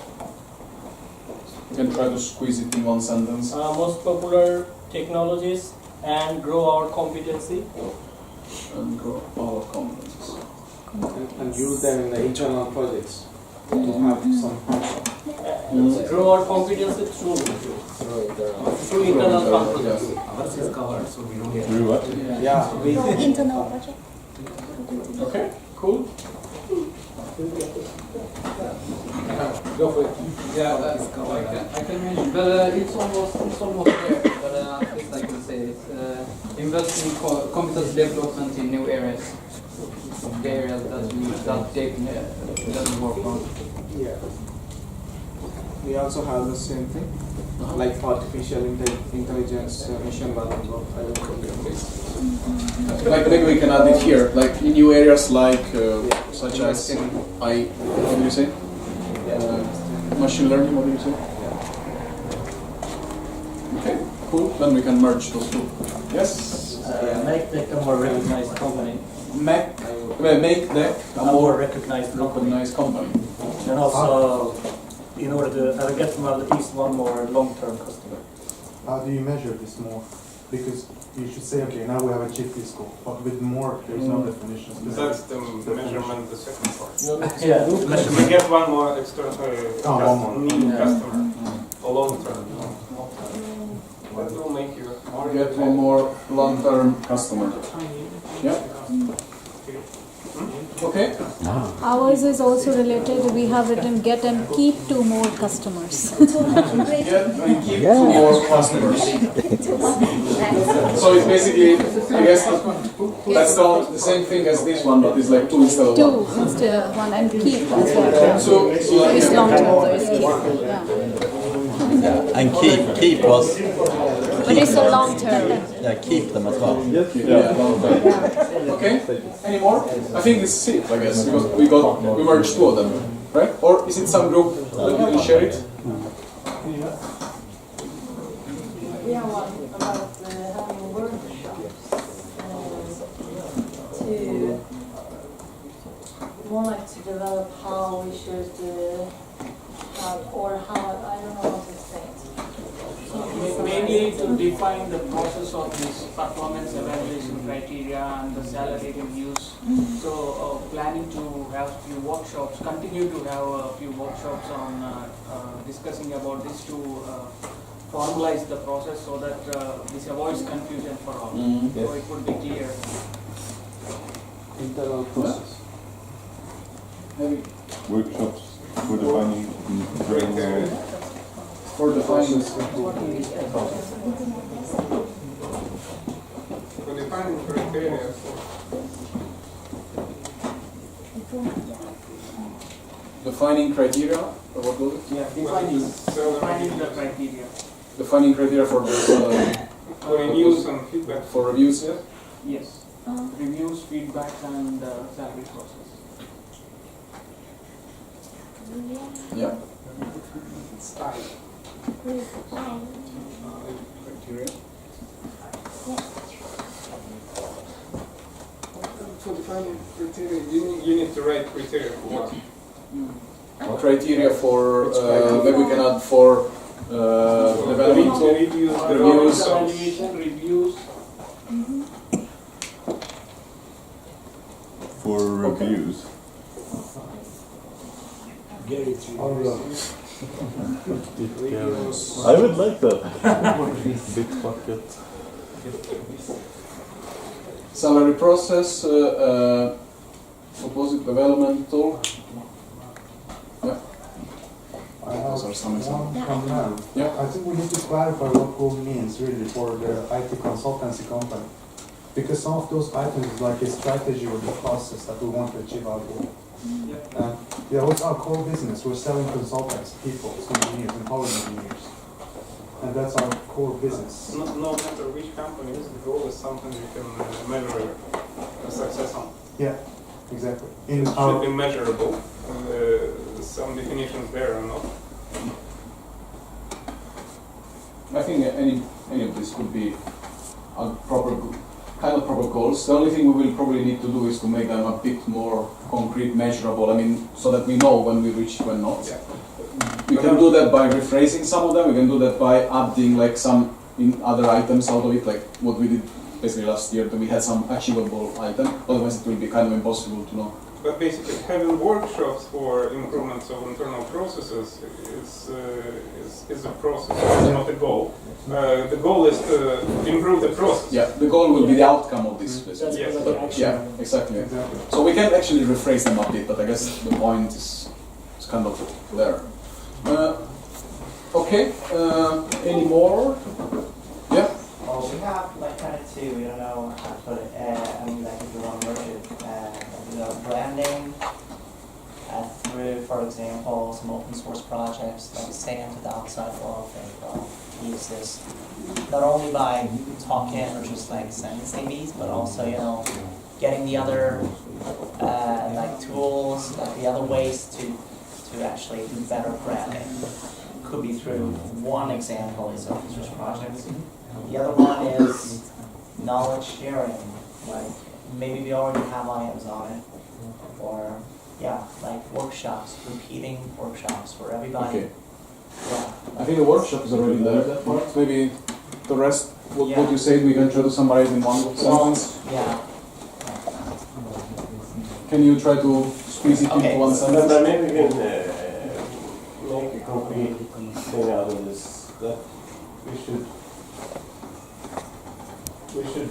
We can try to squeeze it in one sentence. Most popular technologies and grow our competency. And grow our competencies. And use them in the internal projects to have some Grow our competency through internal fund projects. Through what? Yeah. Internal project. Okay, cool. Go for it. Yeah, I can mention, but it's almost there. But at least I can say it. Invest in competence development in new areas, the areas that doesn't work on. Yeah. We also have the same thing, like artificial intelligence, machine learning. Like maybe we can add it here, like in new areas like such as what do you say? Machine learning. What do you say? Okay, cool. Then we can merge those two. Yes. Make DEK a more recognized company. Make DEK a more recognized company. And also, in order to get at least one more long-term customer. How do you measure this more? Because you should say, okay, now we have achieved this goal, but with more, there is no definition. That's the measurement, the second part. Yeah, We get one more extra one more. new customer for long term. That will make you get one more long-term customer. Yeah. Okay. Ours is also related. We have written get and keep 2 more customers. Get and keep 2 more customers. So it's basically, I guess, that's the same thing as this one, but it's like 2 instead of 1. 2 instead of 1 and keep as well. So It's long term, so it's keep. And keep was. But it's a long term. Yeah, keep them as well. Yeah. Okay. Any more? I think this is it, I guess, because we merged 2 of them, right? Or is it some group that you will share it? Yeah, one about having workshops to more like to develop how we should have, or how, I don't know what to say. Mainly to define the process of this performance evaluation criteria and the salary reviews. So planning to have few workshops, continue to have a few workshops on discussing about this to formalize the process so that this avoids confusion for all. So it would be clear. Internal process. Workshops for defining for defining criteria. Defining criteria, or what was it? Yeah, defining the criteria. Defining criteria for the for reviews and feedback. For reviews, yeah? Yes. Reviews, feedback, and salary process. Yeah. Style. Criteria. For defining criteria, you need to write criteria for what? Criteria for maybe we can add for developmental reviews. Evaluation, reviews. for reviews. I would like that. Bitbucket. Salary process, opposite developmental. Yeah. Those are some examples. Yeah. I think we need to clarify what goal means really for the IT consultancy company. Because some of those items is like a strategy or the process that we want to achieve our goal. Yeah, what's our core business? We're selling consultants, people, engineers, empowering engineers. And that's our core business. No matter which company is, the goal is something you can measure success on. Yeah, exactly. It should be measurable. Some definitions there are not. I think any of this could be a proper goals. The only thing we will probably need to do is to make them a bit more concrete, measurable. I mean, so that we know when we reach, when not. Yeah. We can do that by rephrasing some of them. We can do that by adding like some other items out of it, like what we did basically last year. That we had some achievable item. Otherwise, it will be kind of impossible to know. But basically, having workshops for improvements of internal processes is a process, it's not a goal. The goal is to improve the process. Yeah, the goal will be the outcome of this. Basically. Yes. But, yeah, exactly. So we can actually rephrase them a bit, but I guess the point is kind of there. Okay, any more? Yeah? Well, we have like kind of two, we don't know how to put it, I mean like if you want to merge it, branding through, for example, some open source projects, like saying to the outside world that use this, not only by talking or just like sending these, but also, you know, getting the other like tools, like the other ways to actually do better branding. Could be through one example is open source projects. The other one is knowledge sharing. Like maybe we already have items on it, or yeah, like workshops, repeating workshops for everybody. Okay. Yeah. I think the workshop is already there. That part. Maybe the rest, what you said, we can try to summarize in one sentence. Yeah. Can you try to squeeze it into one sentence? But maybe we can make a concrete thing out of this, that we should we should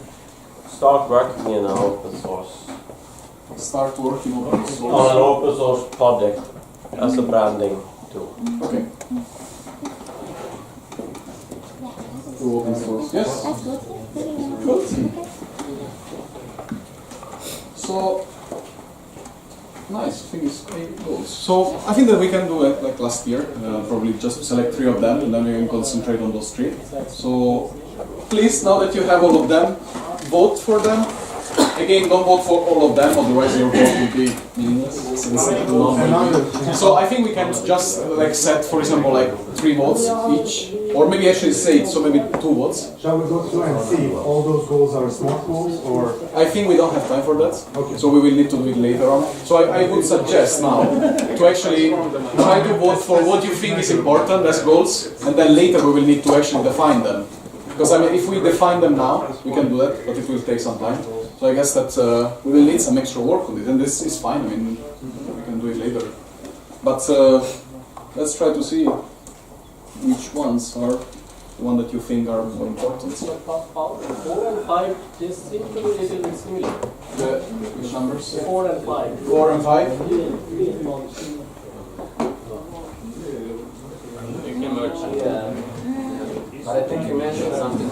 start working in an open source. Start working open source. On an open source project as a branding tool. Okay. To open source. Yes. That's good. Good. So nice. I think it's 8 goals. So I think that we can do it like last year. Probably just select 3 of them, and then we can concentrate on those 3. So please, now that you have all of them, vote for them. Again, don't vote for all of them, otherwise your vote will be meaningless. So I think we can just like set, for example, like 3 votes each, or maybe actually say it, so maybe 2 votes. Shall we go through and see if all those goals are smart goals, or? I think we don't have time for that, so we will need to do it later on. So I would suggest now to actually try to vote for what you think is important as goals, and then later we will need to actually define them. Because I mean, if we define them now, we can do that, but it will take some time. So I guess that we will need some extra work on it, and this is fine. I mean, we can do it later. But let's try to see which ones are the one that you think are more important. 4 and 5 just seem to be a little bit similar. Which numbers? 4 and 5. 4 and 5? You can merge. Yeah. But I think you mentioned something.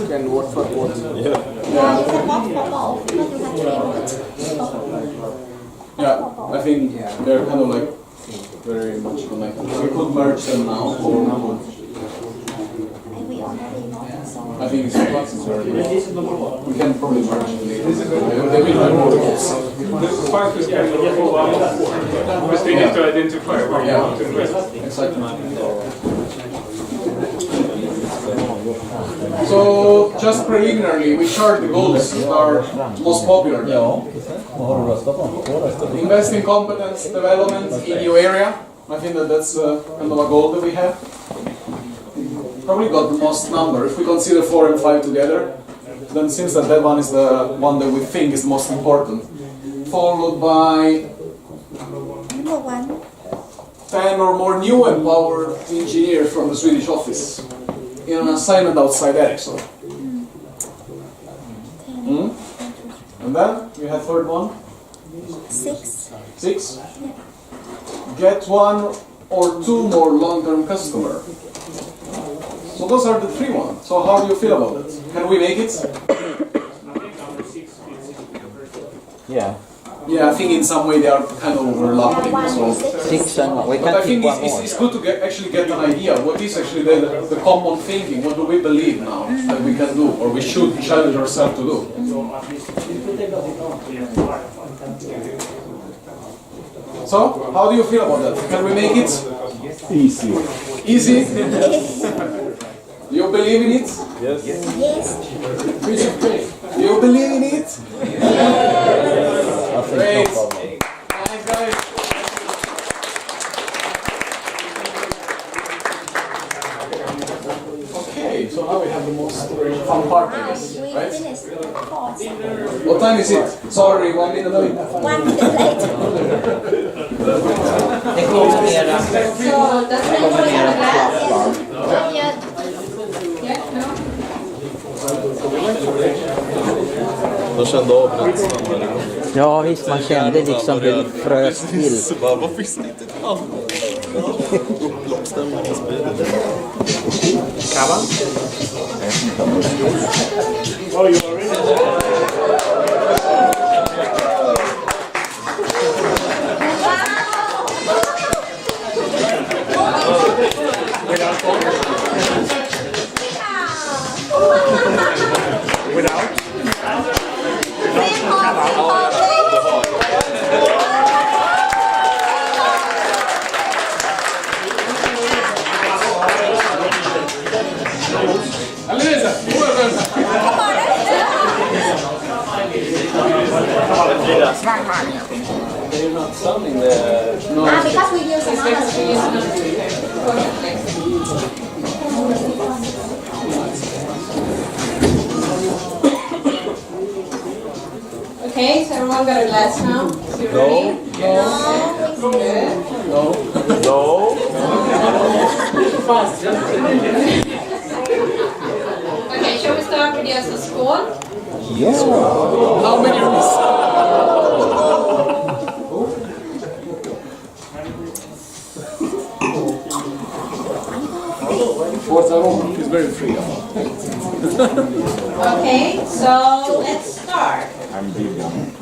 Can vote for both. Yeah, you can vote for both, but you have 3 votes. Yeah, I think they're kind of like very much connected. We could merge them now, or We already voted, so. I think it's very good. We can probably merge them later. They will have more votes. The 5 is kind of because we need to identify where you want to invest. Exactly. So, just preliminarily, which are the goals that are most popular? Invest in competence development in your area. I think that that's kind of a goal that we have. Probably got the most number. If we consider 4 and 5 together, then seems that one is the one that we think is most important. Followed by Number 1. 10 or more new empowered engineers from the Swedish office in an assignment outside Ericsson. And then we have third one. 6. 6. Get 1 or 2 more long-term customer. So those are the 3 ones. So how do you feel about it? Can we make it? Yeah. Yeah, I think in some way they are kind of overlapping. So. 6 and we But can I think keep one more. it's good to actually get an idea. What is actually the common thinking? What do we believe now that we can do, or we should challenge ourselves to do? So, how do you feel about that? Can we make it? Easy. Easy? You believe in it? Yes. Yes. You believe in it? I think Great. no problem. Nice, guys. Okay, so now we have the most fun part, I guess, We right? finished 4. What time is it? Sorry, 1 minute late. 1 minute late. Det kommer mera. So, does anybody have a glass? Not yet. De kände av rätt snabbt. Ja visst, man kände liksom hur det frös till. Så bara, varför finns det inte ett namn? Upploppsstämningen sprider. Kava? Oh, you are ready? They're not sounding there. Because we use another Okay, so everyone got a glass now? So you ready? No. Good. ge oss en skål? Yes. How many of us? He's very free. Okay, so let's start. I'm vegan.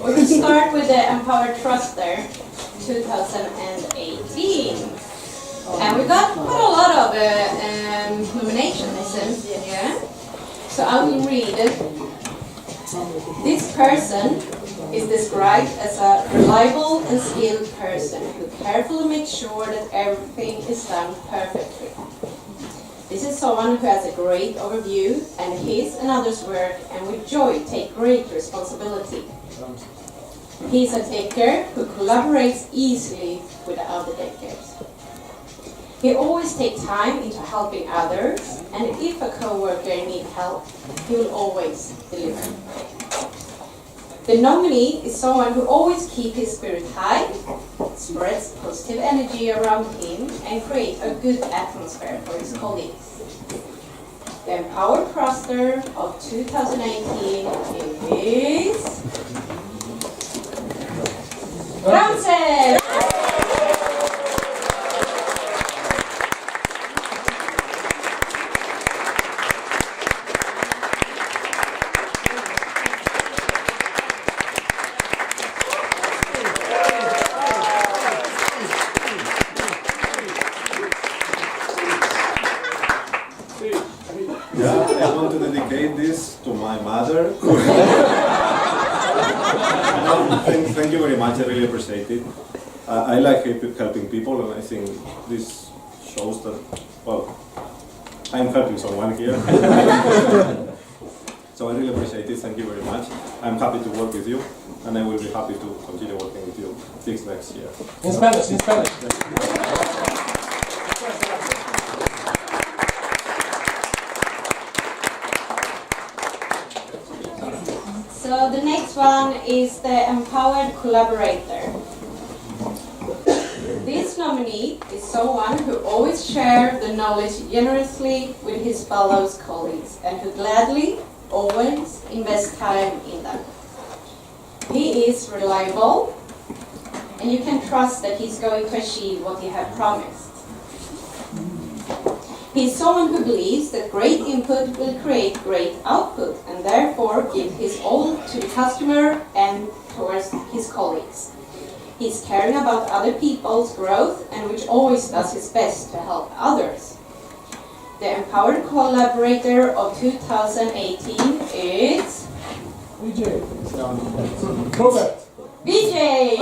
We'll start with the Empowered Truster 2018. And we got quite a lot of nominations here. So I will read it. This person is described as a reliable and skilled person who carefully makes sure that everything is done perfectly. This is someone who has a great overview and his and others' work and with joy take great responsibility. He is a decker who collaborates easily with the other deckers. He always takes time into helping others, and if a co-worker needs help, he will always deliver. The nominee is someone who always keeps his spirit high, spreads positive energy around him, and creates a good atmosphere for his colleagues. The Empowered Truster of 2018 is Ramsey! Yeah, I want to dedicate this to my mother. Thank you very much, I really appreciate it. I like helping people, and I think this shows that, well, I'm helping someone here. So I really appreciate it, thank you very much. I'm happy to work with you, and I will be happy to continue working with you next year. In Spanish, in Spanish. So the next one is the Empowered Collaborator. This nominee is someone who always shares the knowledge generously with his fellow colleagues and who gladly always invests time in them. He is reliable, and you can trust that he's going to achieve what he has promised. He's someone who believes that great input will create great output and therefore give his all to the customer and towards his colleagues. He's caring about other people's growth and which always does his best to help others. The Empowered Collaborator of 2018 is BJ. Robert. BJ!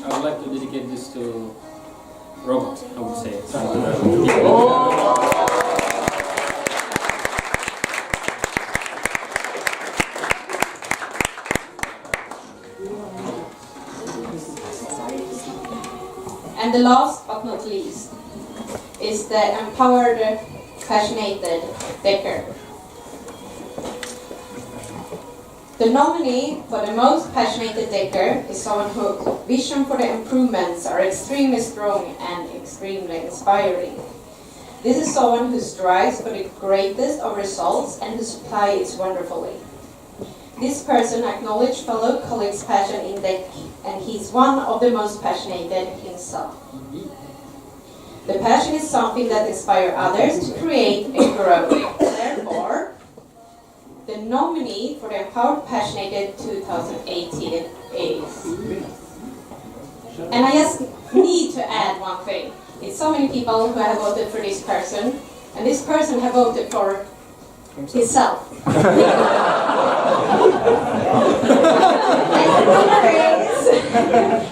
I would like to dedicate this to Robert, I would say. And the last but not least is the Empowered Passionate Decker. The nominee for the most passionate decker is someone whose vision for the improvements are extremely strong and extremely inspiring. This is someone who strives for the greatest of results and who supplies wonderfully. This person acknowledges fellow colleagues' passion in DEK, and he's one of the most passionate himself. The passion is something that inspires others to create and grow. Therefore, the nominee for the Empowered Passionate 2018 is... And I just need to add one thing. It's so many people who have voted for this person, and this person have voted for himself. And the winner is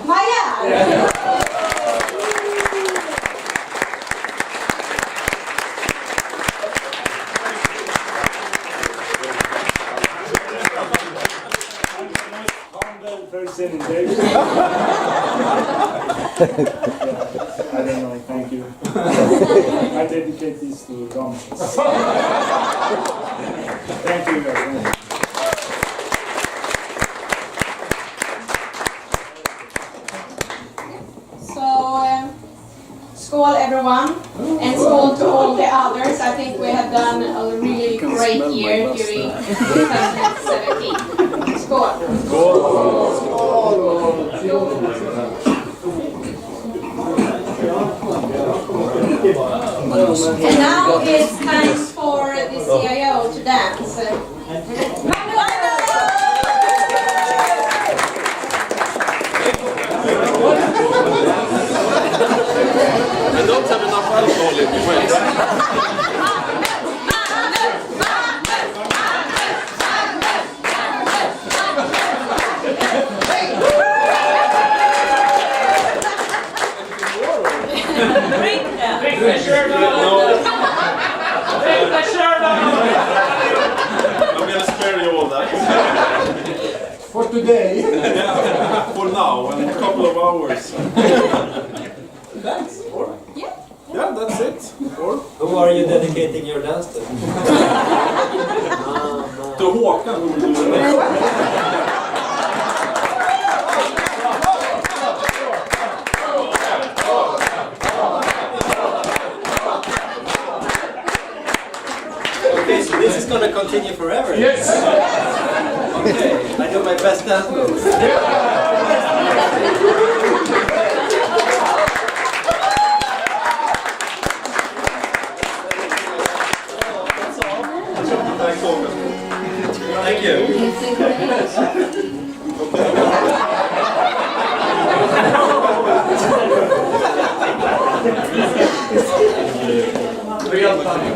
Maya! Person there. I don't know, thank you. I dedicate this to Dom. Thank you guys. So, skål everyone, and skål to all the others. I think we have done a really great year during 2017. Skål! And now it's time for the CIO to dance. I don't have enough alcohol in me. Wait. Take the shirt off! Take the shirt off! I'm gonna spare you all that. For today. Yeah, for now and a couple of hours. Thanks. Yeah, that's it. Or? Who are you dedicating your dance to? To Håkan, who will do the next. Okay, so this is going to continue forever. Yes. Okay, I do my best dance moves. Thank you. Real time.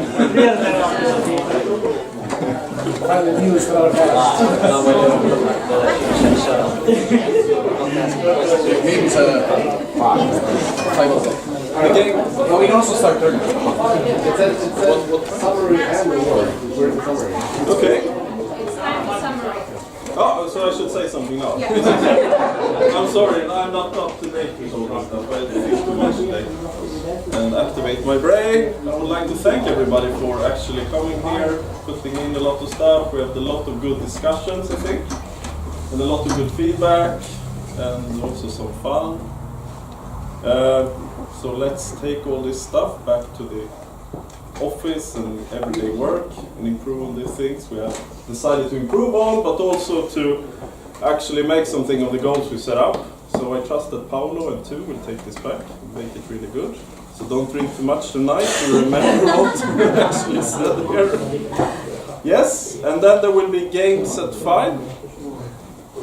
Find the news for our Maybe it's 5 o'clock. Okay, well, we can also start early. It's a summary and reward. We're in summary. Okay. It's time for summary. Oh, so I should say something now. Yeah. I'm sorry, I'm not up to date with all this stuff. I think too much today. And activate my brain. I would like to thank everybody for actually coming here, putting in a lot of stuff. We had a lot of good discussions, I think, and a lot of good feedback, and also some fun. So let's take all this stuff back to the office and everyday work and improve on these things we have decided to improve on, but also to actually make something of the goals we set up. So I trust that Paolo and Tu will take this back and make it really good. So don't drink too much tonight to remember what we actually said here. Yes, and then there will be games at 5.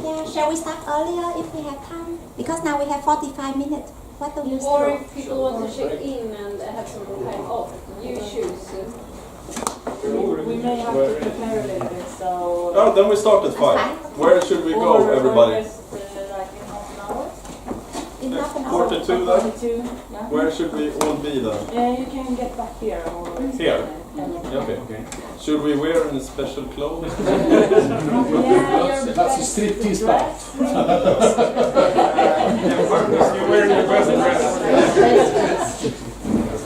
Yeah, shall we start earlier if we have time? Because now we have 45 minutes. What do you Or say? if people want to check in and have some time off, you choose. We may have to prepare a little bit, so... Oh, then we start at 5. Where should we go, everybody? Or rest, like in half an hour? In half an hour. 42 then? 42, yeah. Where should we all be then? Yeah, you can get back here. Or Here? Okay. Should we wear any special clothes? That's a striptease part. You're wearing your best dress.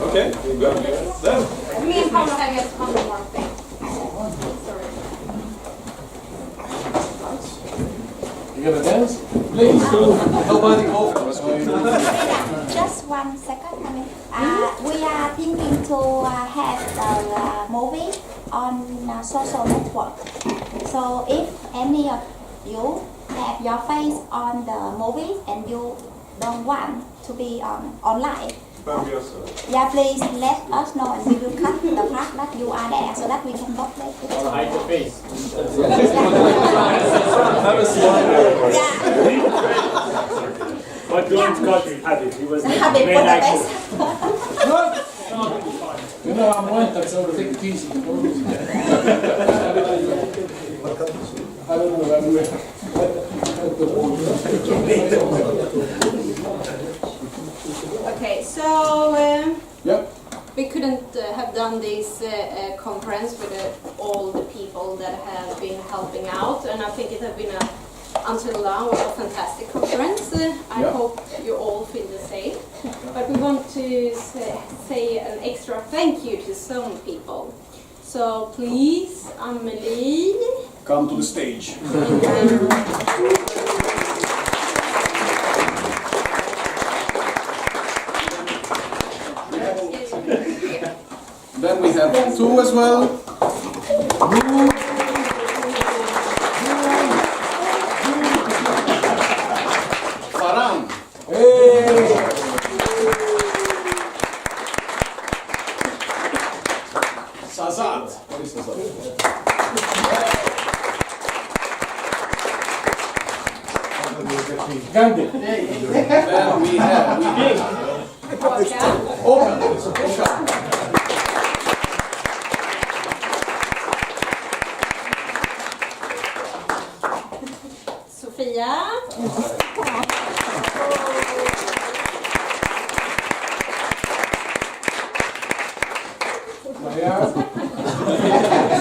Okay, good. Then. Me and Paolo have yet one more thing. Sorry. You gonna dance? Please. Nobody over. Just 1 second. We are thinking to have the movie on social network. So if any of you have your face on the movie and you don't want to be online, yeah, please let us know and we will cut the part that you are there so that we can update it. Or hide the face. Have a smile. But don't cut it, Habib. He was the Habib main was the actor. You know, I'm one that's over take it easy. I don't know. Okay, so we couldn't have done this conference with all the people that have been helping out, and I think it has been a until now a fantastic conference. I hope you all feel the same. But we want to say an extra thank you to some people. So please, Amelie. Come to the stage. Then we have two as well. Faran. Hey. Sazad. What is Sazad? Gandhi. Then we have. Sofia.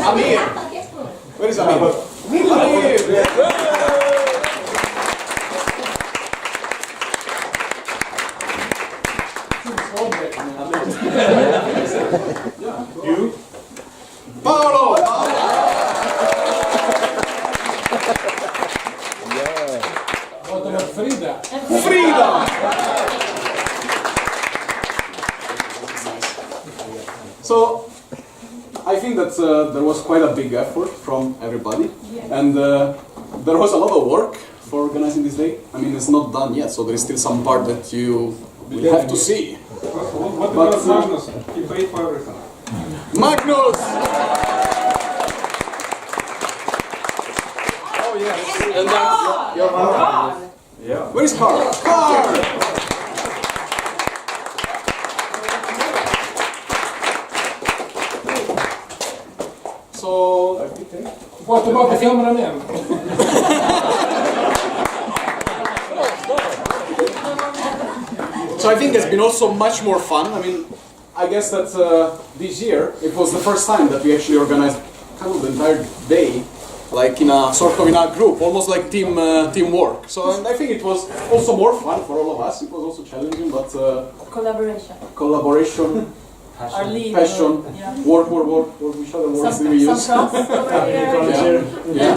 Amir. Where is Amir? Amir. You? Paolo! What about Frida? Frida! So, I think that there was quite a big effort from everybody, and there was a lot of work for organizing this day. I mean, it's not done yet, so there is still some part that you will have to see. What about Magnus? He paid for everything. Magnus! Oh yes. And that's your mom. Yeah. Where is Carl? Carl! So, What about the cameraman? So I think it's been also much more fun. I mean, I guess that this year it was the first time that we actually organized kind of the entire day, like in a sort of in a group, almost like teamwork. So and I think it was also more fun for all of us. It was also challenging, but collaboration, Our lead, passion, work, which other words do we use? Some cross over here. Yeah.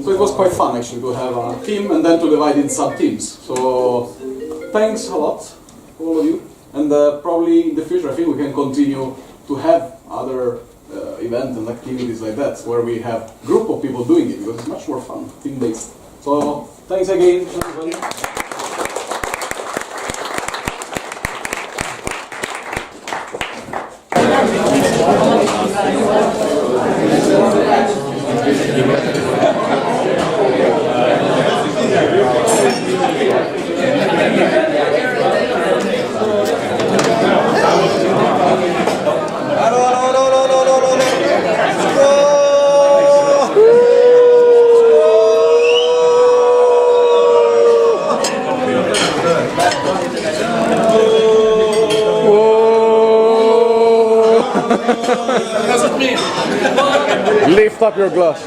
So it was quite fun actually to have a team and then to divide in sub-teams. So thanks a lot, all of you. And probably in the future I think we can continue to have other events and activities like that where we have group of people doing it because it's much more fun, team-based. So thanks again, everybody. Lift up your glass.